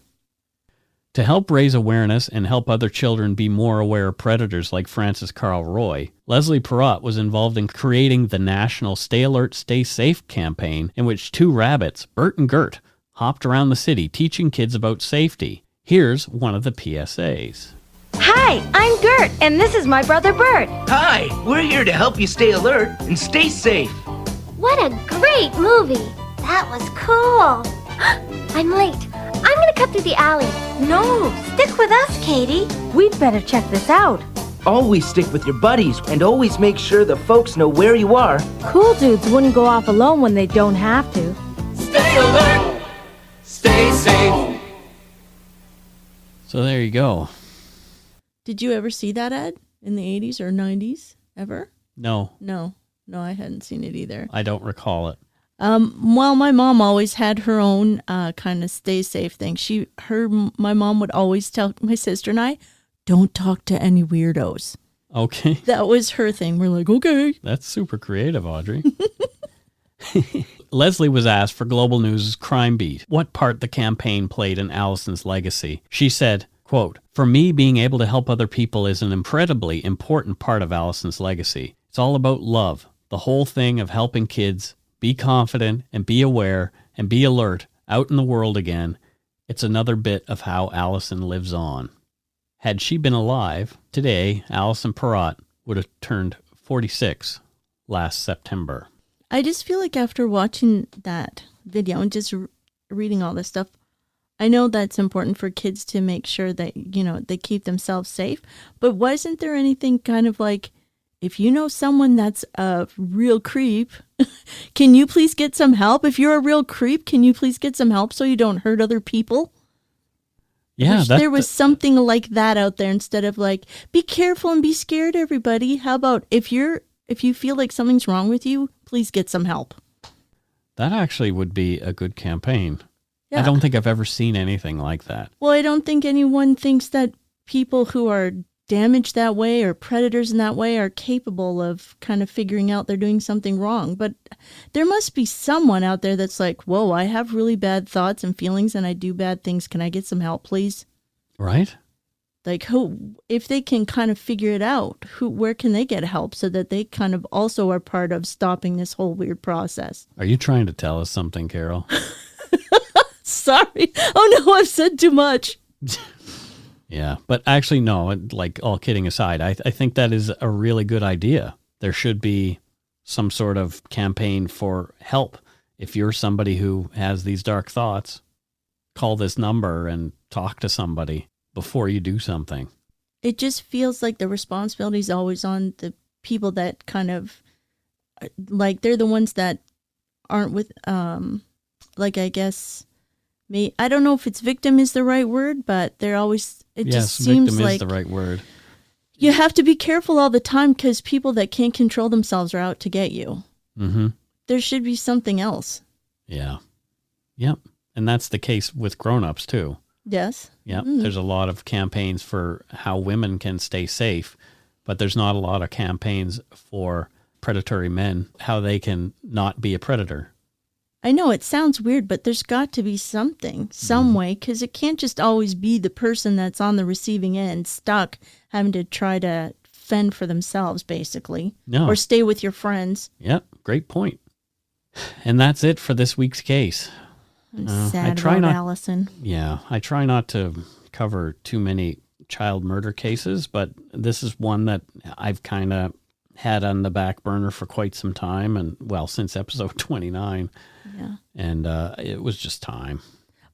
To help raise awareness and help other children be more aware of predators like Francis Carl Roy, Leslie Parrott was involved in creating the national Stay Alert, Stay Safe campaign, in which 2 rabbits, Bert and Gert, hopped around the city teaching kids about safety. Here's one of the PSAs. Hi, I'm Gert, and this is my brother Bert. Hi, we're here to help you stay alert and stay safe. What a great movie. That was cool. I'm late. I'm gonna cut through the alley. No, stick with us, Katie. We'd better check this out. Always stick with your buddies and always make sure the folks know where you are. Cool dudes wouldn't go off alone when they don't have to. Stay alert, stay safe. So there you go. Did you ever see that ad in the 80s or 90s? Ever? No, No, I hadn't seen it either. I don't recall it. Well, my mom always had her own kind of stay safe thing. My mom would always tell my sister and I, don't talk to any weirdos. Okay. That was her thing. We're like, okay. That's super creative, Audrey. Leslie was asked for Global News' Crime Beat what part the campaign played in Alison's legacy. She said, quote, "For me, being able to help other people is an incredibly important part of Alison's legacy. It's all about love, the whole thing of helping kids be confident and be aware and be alert out in the world again. It's another bit of how Alison lives on." Had she been alive, today, Alison Parrott would have turned 46 last September. I just feel like after watching that video and just reading all this stuff, I know that's important for kids to make sure that, they keep themselves safe. But wasn't there anything kind of like, if you know someone that's a real creep, can you please get some help? If you're a real creep, can you please get some help so you don't hurt other people? Yeah, there was something like that out there instead of like, be careful and be scared, everybody. How about if you feel like something's wrong with you, please get some help. That actually would be a good campaign. Yeah. I don't think I've ever seen anything like that. Well, I don't think anyone thinks that people who are damaged that way or predators in that way are capable of kind of figuring out they're doing something wrong. But there must be someone out there that's like, whoa, I have really bad thoughts and feelings and I do bad things. Can I get some help, please? Right? Like, who, if they can kind of figure it out, where can they get help so that they kind of also are part of stopping this whole weird process? Are you trying to tell us something, Carol? Sorry. Oh, no, I've said too much. Yeah, but actually, no, like all kidding aside, I think that is a really good idea. There should be some sort of campaign for help. If you're somebody who has these dark thoughts, call this number and talk to somebody before you do something. It just feels like the responsibility is always on the people that kind of, like, they're the ones that aren't with, like, I guess, I don't know if it's victim is the right word, but they're always, it just seems victim like is the right word. You have to be careful all the time because people that can't control themselves are out to get you. Mm-hmm. There should be something else. Yeah. Yep. And that's the case with grown-ups too. Yes. Yep. Mm-hmm. There's a lot of campaigns for how women can stay safe, but there's not a lot of campaigns for predatory men, how they can not be a predator. I know it sounds weird, but there's got to be something, some way, because it can't just always be the person that's on the receiving end stuck having to try to fend for themselves, basically. No. Or stay with your friends. Yep, great point. And that's it for this week's case. I'm sad about Alison. Yeah, I try not to cover too many child murder cases, but this is one that I've kind of had on the back burner for quite some time, and well, since episode 29. Yeah. And it was just time.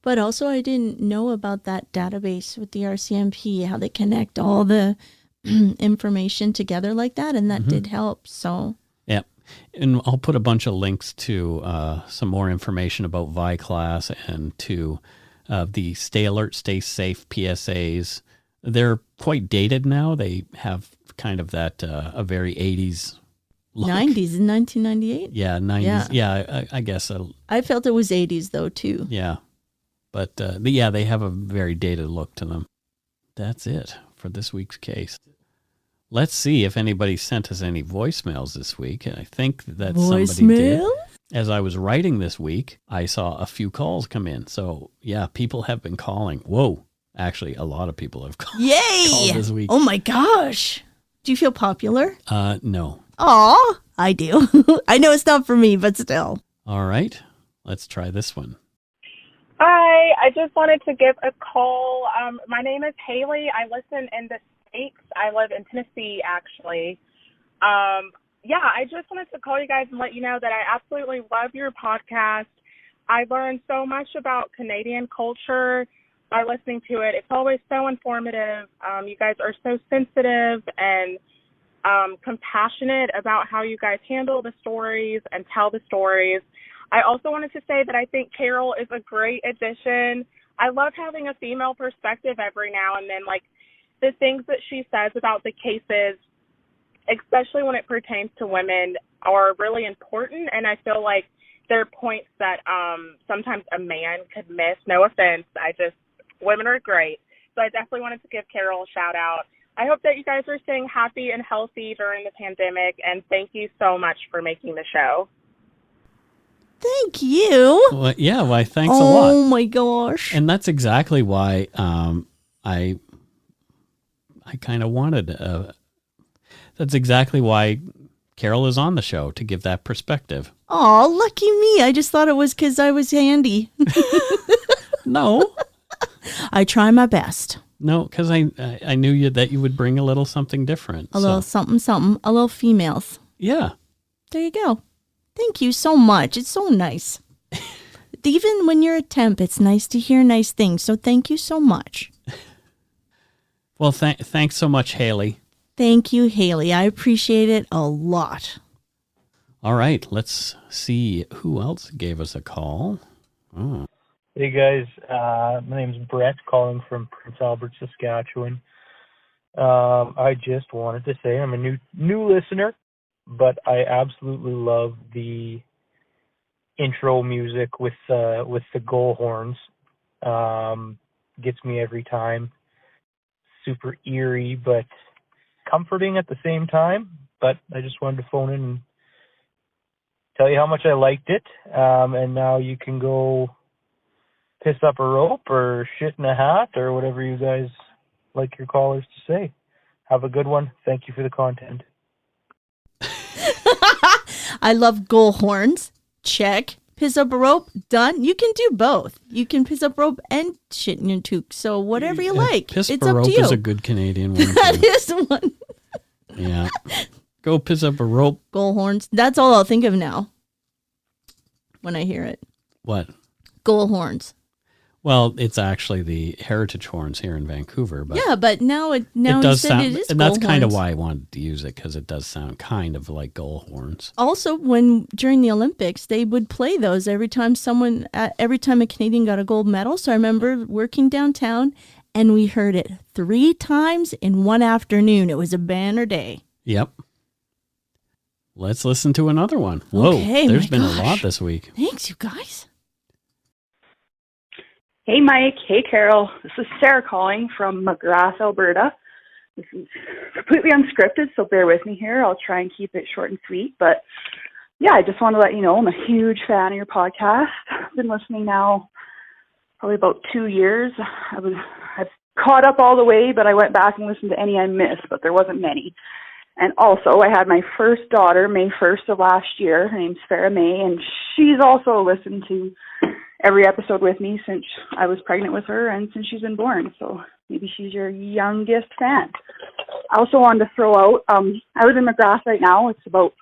But also I didn't know about that database with the RCMP, how they connect all the information together like that, and that did help. So yeah. And I'll put a bunch of links to some more information about Vi-Class and to the Stay Alert, Stay Safe PSAs. They're quite dated now. They have kind of that a very 80s look. 90s in 1998? Yeah, 90s. Yeah, I guess. I felt it was 80s though too. Yeah. But yeah, they have a very dated look to them. That's it for this week's case. Let's see if anybody sent us any voicemails this week. And I think that somebody did. As I was writing this week, I saw a few calls come in. So yeah, people have been calling. Whoa. Actually, a lot of people have called this week. Oh my gosh. Do you feel popular? No. Aw, I do. I know it's not for me, but still. All right. Let's try this one. Hi, I just wanted to give a call. My name is Haley. I listen in the States. I live in Tennessee, actually. I just wanted to call you guys and let you know that I absolutely love your podcast. I learned so much about Canadian culture by listening to it. It's always so informative. You guys are so sensitive and compassionate about how you guys handle the stories and tell the stories. I also wanted to say that I think Carol is a great addition. I love having a female perspective every now and then. Like, the things that she says about the cases, especially when it pertains to women, are really important. And I feel like there are points that sometimes a man could miss. No offense. Women are great. So I definitely wanted to give Carol a shout out. I hope that you guys are staying happy and healthy during the pandemic. And thank you so much for making the show. Thank you. Well, yeah, why, thanks a lot. Oh my gosh. And that's exactly why I kind of wanted, that's exactly why Carol is on the show, to give that perspective. Oh, lucky me. I just thought it was because I was handy. No. I try my best. No, because I knew that you would bring a little something different. A little something, a little females. Yeah. There you go. Thank you so much. It's so nice. Even when you're a temp, it's nice to hear nice things. So thank you so much. Well, thanks so much, Haley. Thank you, Haley. I appreciate it a lot. All right. Let's see who else gave us a call. Oh. Hey, guys. My name's Brett, calling from Prince Albert, Saskatchewan. I just wanted to say I'm a new listener, but I absolutely love the intro music with the goal horns. Gets me every time. super eerie, but comforting at the same time. But I just wanted to phone in and tell you how much I liked it. And now you can go piss up a rope or shit in a hat or whatever you guys like your callers to say. Have a good one. Thank you for the content. I love goal horns. Check. Piss up a rope. Done. You can do both. You can piss up rope and shit in your toque. So whatever you like. Piss it's up a up rope to you. is a good Canadian one. That is one. Yeah. Go piss up a rope. Goal horns. That's all I'll think of now when I hear it. What? Goal horns. Well, it's actually the heritage horns here in Vancouver, but Yeah, but now it does sound, it is and that's goal kind of horns. why I wanted to use it, because it does sound kind of like goal horns. Also, when during the Olympics, they would play those every time a Canadian got a gold medal. So I remember working downtown, and we heard it 3 times in one afternoon. It was a banner day. Yep. Let's listen to another one. Whoa, Okay, there's my been gosh. a lot this week. Thanks, you guys. Hey, Mike. Hey, Carol. This is Sarah calling from McGrath, Alberta. This is completely unscripted, so bear with me here. I'll try and keep it short and sweet. But, yeah, I just want to let you know I'm a huge fan of your podcast. I've been listening now probably about 2 years. I've caught up all the way, but I went back and listened to any I missed, but there wasn't many. And also, I had my first daughter May 1st of last year. Her name's Farrah May, and she's also listened to every episode with me since I was pregnant with her and since she's been born. So maybe she's your youngest fan. I also wanted to throw out, I live in McGrath right now. It's about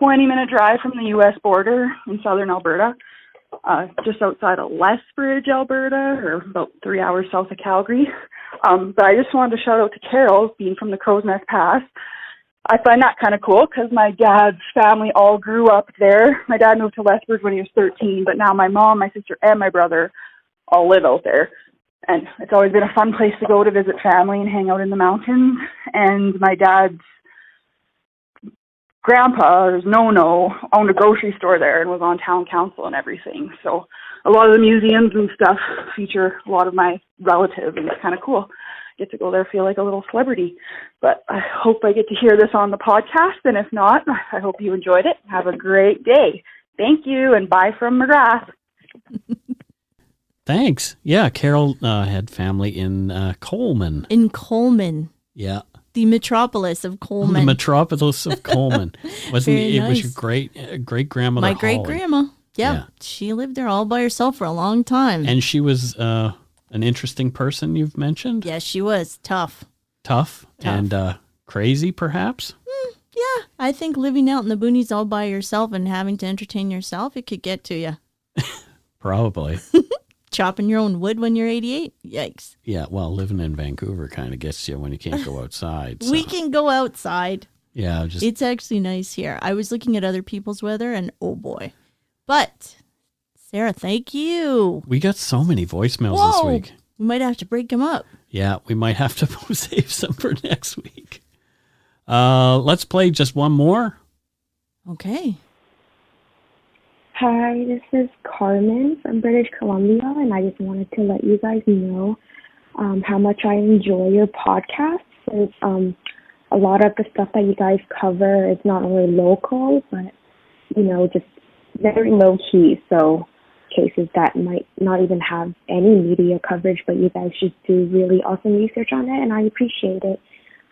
20-minute drive from the U.S. border in southern Alberta, just outside of Lethbridge, Alberta, or about 3 hours south of Calgary. But I just wanted to shout out to Carol, being from the Crow's Nest Pass. I find that kind of cool because my dad's family all grew up there. My dad moved to Lethbridge when he was 13, but now my mom, my sister, and my brother all live out there. And it's always been a fun place to go to visit family and hang out in the mountains. And my dad's grandpa, No, owned a grocery store there and was on town council and everything. So a lot of the museums and stuff feature a lot of my relatives, and it's kind of cool. Get to go there, feel like a little celebrity. But I hope I get to hear this on the podcast, and if not, I hope you enjoyed it. Have a great day. Thank you, and bye from McGrath. Thanks. Yeah, Carol had family in Coleman. In Coleman. Yeah. The metropolis of Coleman. The metropolis of Coleman. Wasn't Very it? It was nice. your great grandmother. My great grandma. Yeah. She lived there all by herself for a long time. And she was an interesting person, you've mentioned. Yes, she was tough. Tough. And crazy, perhaps. Yeah, I think living out in the boonies all by yourself and having to entertain yourself, it could get to you. Probably. Chopping your own wood when you're 88? Yikes. Yeah, well, living in Vancouver kind of gets you when you can't go outside. So. We can go outside. Yeah, it's actually nice here. I was looking at other people's weather and oh boy. But Sarah, thank you. We got so many voicemails this week. We might have to break them up. Yeah, we might have to save some for next week. Let's play just one more. Okay. Hi, this is Carmen from British Columbia, and I just wanted to let you guys know how much I enjoy your podcast. Since a lot of the stuff that you guys cover is not only local, but, just very low-key. So cases that might not even have any media coverage, but you guys just do really awesome research on it, and I appreciate it.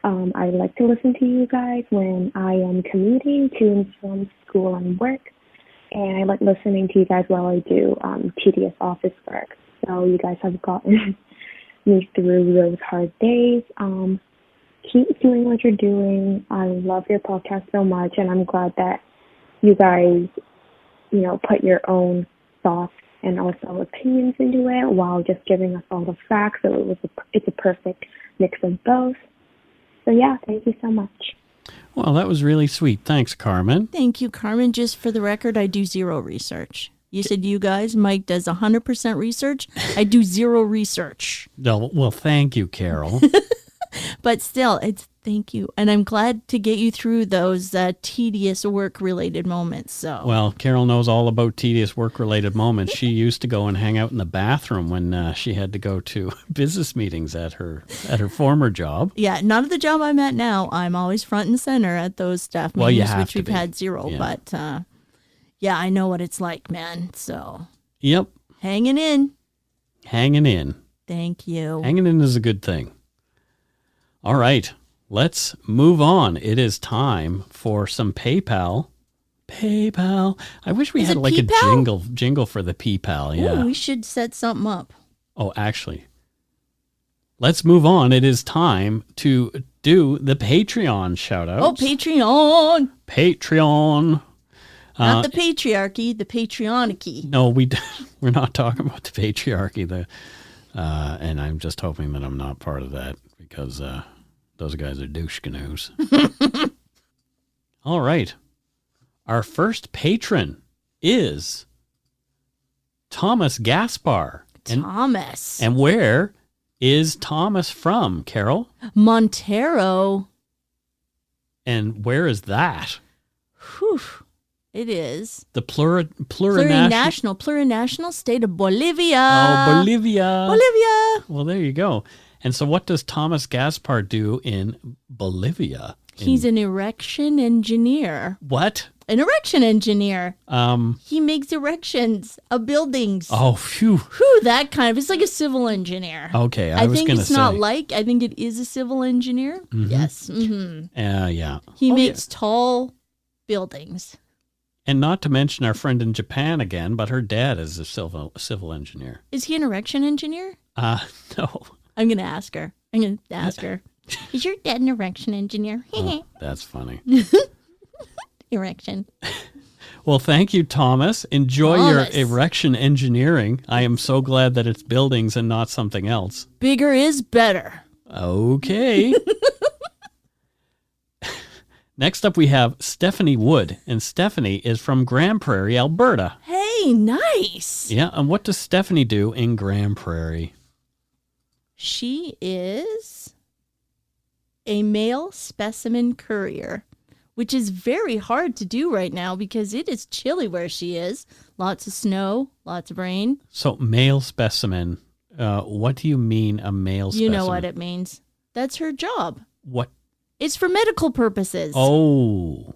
I like to listen to you guys when I am commuting to and from school and work. And I like listening to you guys while I do tedious office work. So you guys have gotten me through those hard days. Keep doing what you're doing. I love your podcast so much, and I'm glad that you guys, put your own thoughts and also opinions into it while just giving us all the facts. So it's a perfect mix of both. So yeah, thank you so much. Well, that was really sweet. Thanks, Carmen. Thank you, Carmen. Just for the record, I do zero research. You said you guys, Mike does 100% research. I do zero research. No, well, thank you, Carol. But still, Thank you. And I'm glad to get you through those tedious work-related moments. So, Well, Carol knows all about tedious work-related moments. She used to go and hang out in the bathroom when she had to go to business meetings at her former job. Yeah, not at the job I'm at now. I'm always front and center at those staff Well, you meetings, have which to we've be. had zero. Yeah. But yeah, I know what it's like, man. So, Yep, hanging in. hanging in. Thank you. Hanging in is a good thing. All right, let's move on. It is time for some PayPal. PayPal. I wish we Is had it like P-Pal? a jingle for the PayPal. Yeah. Ooh, we should set something up. Oh, actually, let's move on. It is time to do the Patreon shout outs. Oh, Patreon. Patreon. Not the patriarchy, the Patreonicy. No, we're not talking about the patriarchy. And I'm just hoping that I'm not part of that because those guys are douche canoes. All right. Our first patron is Thomas Gaspar. Thomas. And where is Thomas from, Carol? Montero. And where is that? Whew. It is. The plurinational. Plurinational state of Bolivia. Oh, Bolivia. Bolivia. Well, there you go. And so what does Thomas Gaspar do in Bolivia? He's an erection engineer. What? An erection engineer. Um. He makes erections of buildings. Oh, phew. Whew, that kind of. It's like a civil engineer. Okay, I was think going to it's say. not like. I think it is a civil engineer. Mhm. Yes. Mm-hmm. Yeah. He Oh, makes tall buildings. And not to mention our friend in Japan again, but her dad is a civil engineer. Is he an erection engineer? No. I'm going to ask her. Is your dad an erection engineer? Oh, that's funny. Erection. Well, thank you, Thomas. Enjoy Thomas. your erection engineering. I am so glad that it's buildings and not something else. Bigger is better. Okay. Next up, we have Stephanie Wood, and Stephanie is from Grand Prairie, Alberta. Hey, nice. Yeah, and what does Stephanie do in Grand Prairie? She is a male specimen courier, which is very hard to do right now because it is chilly where she is. Lots of snow, lots of rain. So, male specimen. What do you mean, a male specimen? You know what it means. That's her job. What? It's for medical purposes. Oh,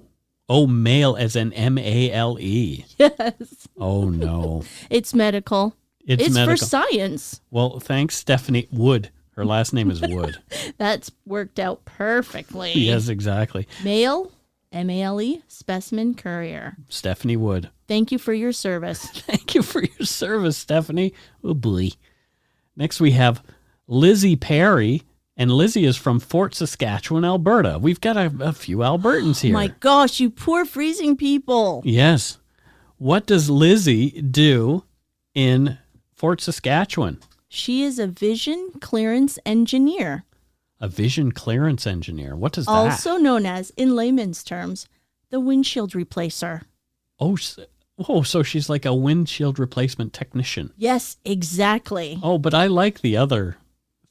male as in M-A-L-E. Yes. Oh, no. It's medical. It's medical. for science. Well, thanks, Stephanie Wood. Her last name is Wood. That's worked out perfectly. Yes, exactly. Male, M-A-L-E, specimen courier. Stephanie Wood. Thank you for your service. Thank you for your service, Stephanie. Oh, boy. Next, we have Lizzie Perry. And Lizzie is from Fort Saskatchewan, Alberta. We've got a few Albertans here. My gosh, you poor freezing people. Yes. What does Lizzie do in Fort Saskatchewan? She is a vision clearance engineer. A vision clearance engineer. What does that? Also known as, in layman's terms, the windshield replacer. Oh, so she's like a windshield replacement technician. Yes, exactly. Oh, but I like the other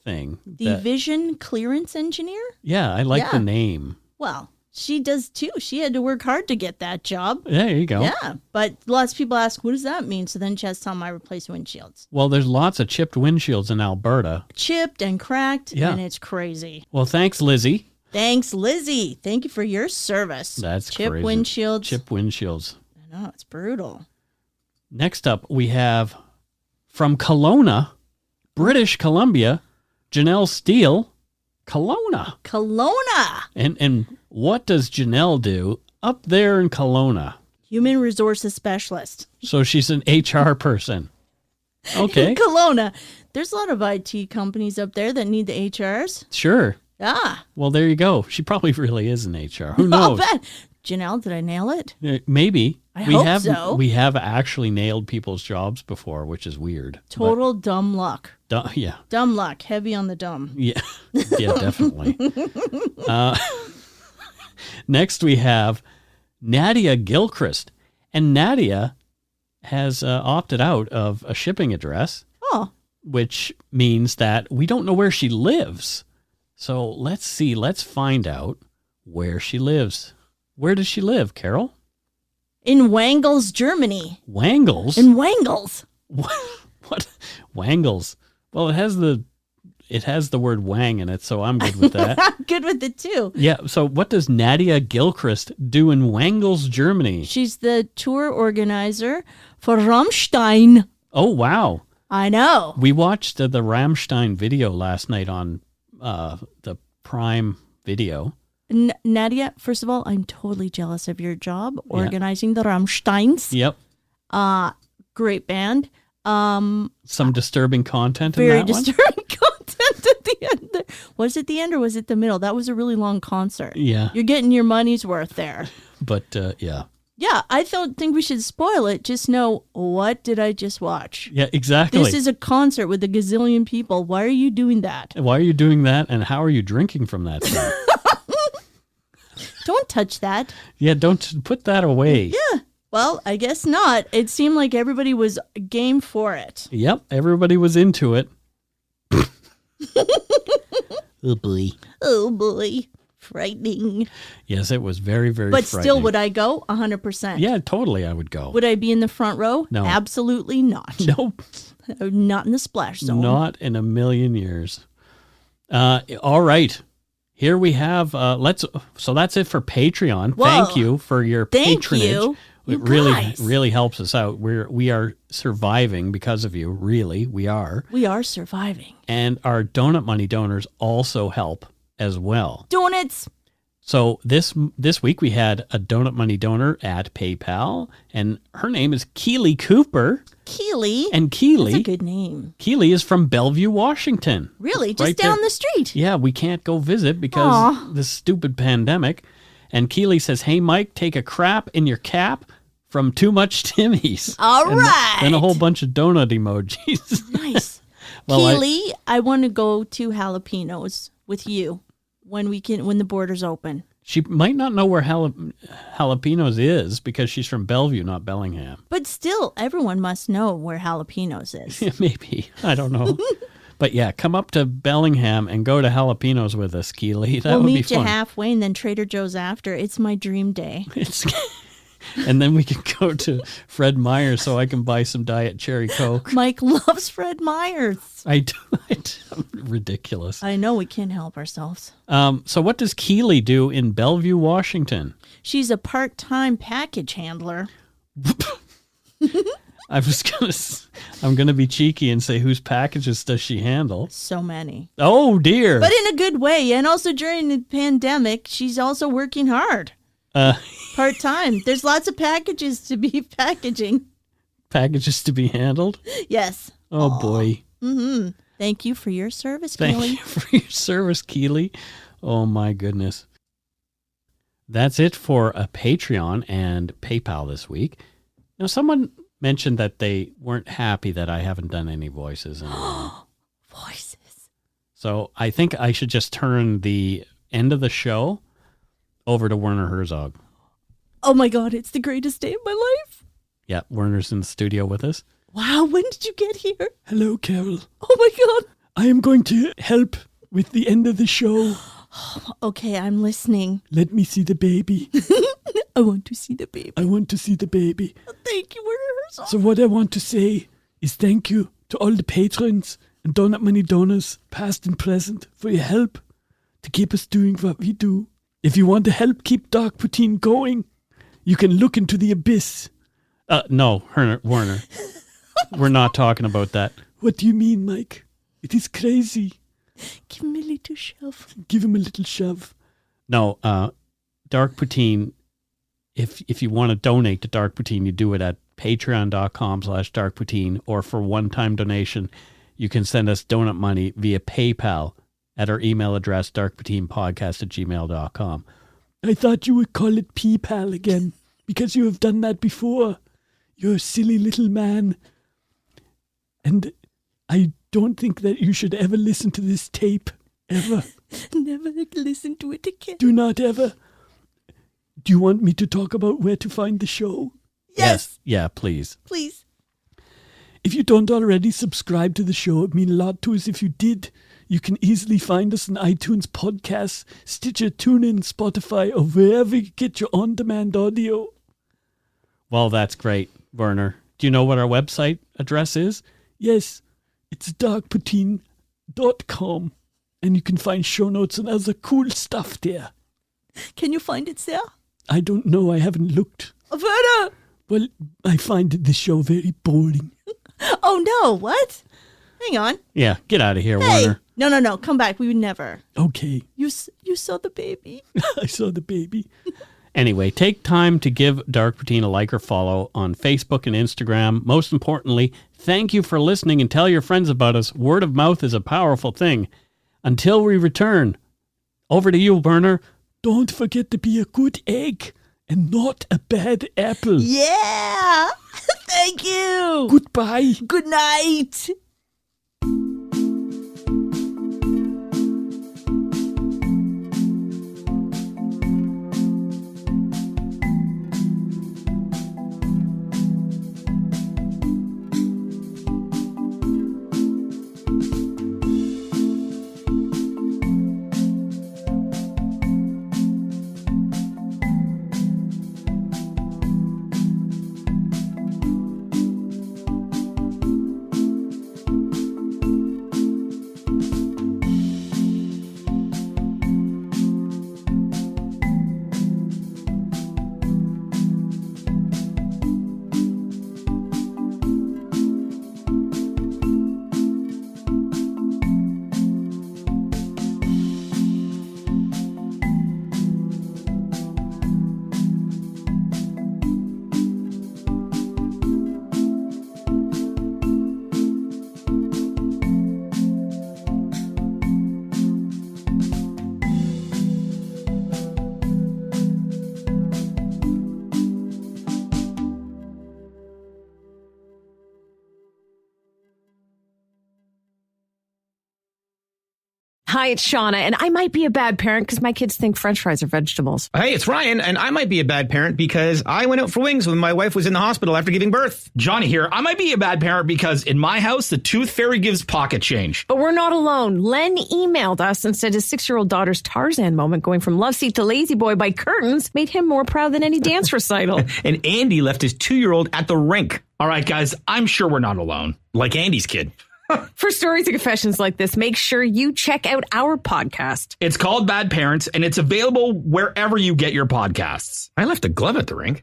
thing. The vision clearance engineer? Yeah, I like the name. Well, she does too. She had to work hard to get that job. There you go. Yeah, but lots of people ask, what does that mean? So then she has to tell them I replace windshields. Well, there's lots of chipped windshields in Alberta. Chipped and cracked, Yeah. and it's crazy. Well, thanks, Lizzie. Thanks, Lizzie. Thank you for your service. That's Chipped crazy. windshields. Chipped windshields. I know, it's brutal. Next up, we have from Kelowna, British Columbia, Janelle Steele. Kelowna. And what does Janelle do up there in Kelowna? Human resources specialist. So she's an HR person. Okay. In Kelowna. There's a lot of IT companies up there that need the HRs. Sure. Ah. Well, there you go. She probably really is an HR. Who I'll knows? bet. Janelle, did I nail it? Maybe. I hope so. We have actually nailed people's jobs before, which is weird. Total dumb luck. Yeah. Dumb luck. Heavy on the dumb. Yeah. Yeah, definitely. Next, we have Nadia Gilchrist. And Nadia has opted out of a shipping address. Oh. Which means that we don't know where she lives. So let's see. Let's find out where she lives. Where does she live, Carol? In Wangels, Germany. Wangels? In Wangels. What? Wangels. Well, it has the word wang in it, so I'm good with that. I'm good with it too. Yeah, so what does Nadia Gilchrist do in Wangels, Germany? She's the tour organizer for Rammstein. Oh, wow. I know. We watched the Rammstein video last night on the Prime Video. Nadia, first of all, I'm totally jealous of your job organizing the Rammsteins. Yep. Great band. Some disturbing content in very that one? disturbing content at the end. Was it the end or was it the middle? That was a really long concert. Yeah. You're getting your money's worth there. But, yeah. Yeah, I don't think we should spoil it. Just know, what did I just watch? Yeah, exactly. This is a concert with a gazillion people. Why are you doing that? Why are you doing that, and how are you drinking from that thing? Don't touch that. Yeah, don't put that away. Yeah. Well, I guess not. It seemed like everybody was game for it. Yep, everybody was into it. Oh, boy. Oh, boy. Frightening. Yes, it was very, very But frightening. still, would I go? 100%. Yeah, totally I would go. Would I be in the front row? No. Absolutely not. Nope. Not in the splash zone. Not in a million years. All right. Here we have, so that's it for Patreon. Whoa. Thank you for your Thank patronage. you. It really helps us out. We are surviving because of you. Really, we are. We are surviving. And our donut money donors also help as well. Donuts. So this week we had a donut money donor at PayPal, and her name is Keely Cooper. Keely. And Keely. That's a good name. Keely is from Bellevue, Washington. Really? Just Right down there. the street? Yeah, we can't go visit because Aw. this stupid pandemic. And Keely says, "Hey, Mike, take a crap in your cap from Too Much Timmy's." All and right. And a whole bunch of donut emojis. Nice. Well, Keely, I want to go to Jalapenos with you when the borders open. She might not know where Jalapenos is because she's from Bellevue, not Bellingham. But still, everyone must know where Jalapenos is. Yeah, maybe. I don't know. But yeah, come up to Bellingham and go to Jalapenos with us, Keely. That We'll would be meet you fun. halfway and then Trader Joe's after. It's my dream day. And then we can go to Fred Meyer's so I can buy some Diet Cherry Coke. Mike loves Fred Meyer's. I do. Ridiculous. I know we can't help ourselves. So what does Keely do in Bellevue, Washington? She's a part-time package handler. I'm gonna be cheeky and say, whose packages does she handle? So many. Oh dear. But in a good way. And also during the pandemic, she's also working hard. Part-time. There's lots of packages to be packaging. Packages to be handled? Yes. Oh boy. Mm-hmm. Thank you for your service, Thank Keely. you for your service, Keely. Oh my goodness. That's it for a Patreon and PayPal this week. Now, someone mentioned that they weren't happy that I haven't done any voices in a while. Voices. So I think I should just turn the end of the show over to Werner Herzog. Oh my God, it's the greatest day of my life. Yeah, Werner's in the studio with us. Wow, when did you get here? Hello, Carol. Oh my God. I am going to help with the end of the show. Okay, I'm listening. Let me see the baby. I want to see the baby. I want to see the baby. Thank you, Werner Herzog. So what I want to say is thank you to all the patrons and donut money donors, past and present, for your help to keep us doing what we do. If you want to help keep Dark Poutine going, you can look into the abyss. No, Werner. We're not talking about that. What do you mean, Mike? It is crazy. Give him a little shove. Give him a little shove. No, Dark Poutine, if you want to donate to Dark Poutine, you do it at patreon.com/darkpoutine, or for one-time donation, you can send us donut money via PayPal at our email address, darkpoutinepodcast@gmail.com. I thought you would call it PayPal again, because you have done that before. You're a silly little man. And I don't think that you should ever listen to this tape, ever. Never listen to it again. Do not ever. Do you want me to talk about where to find the show? Yes. Yeah, please. Please. If you don't already subscribe to the show, it'd mean a lot to us if you did. You can easily find us on iTunes Podcasts, Stitcher, TuneIn, Spotify, or wherever you get your on-demand audio. Well, that's great, Werner. Do you know what our website address is? Yes, it's darkpoutine.com, and you can find show notes and other cool stuff there. Can you find it there? I don't know. I haven't looked. Werner! Well, I find the show very boring. Oh, no. What? Hang on. Yeah, get out of here, Hey. Werner. No. Come back. We would never. Okay. You saw the baby. I saw the baby. Anyway, take time to give Dark Poutine a like or follow on Facebook and Instagram. Most importantly, thank you for listening and tell your friends about us. Word of mouth is a powerful thing. Until we return, over to you, Werner. Don't forget to be a good egg and not a bad apple. Yeah. Thank you. Goodbye. Good night. Hi, it's Shauna, and I might be a bad parent because my kids think French fries are vegetables. Hey, it's Ryan, and I might be a bad parent because I went out for wings when my wife was in the hospital after giving birth. Johnny here. I might be a bad parent because in my house, the tooth fairy gives pocket change. But we're not alone. Len emailed us and said his 6-year-old daughter's Tarzan moment going from love seat to lazy boy by curtains made him more proud than any dance recital. And Andy left his 2-year-old at the rink. All right, guys, I'm sure we're not alone. Like Andy's kid. For stories and confessions like this, make sure you check out our podcast. It's called Bad Parents, and it's available wherever you get your podcasts. I left a glove at the rink.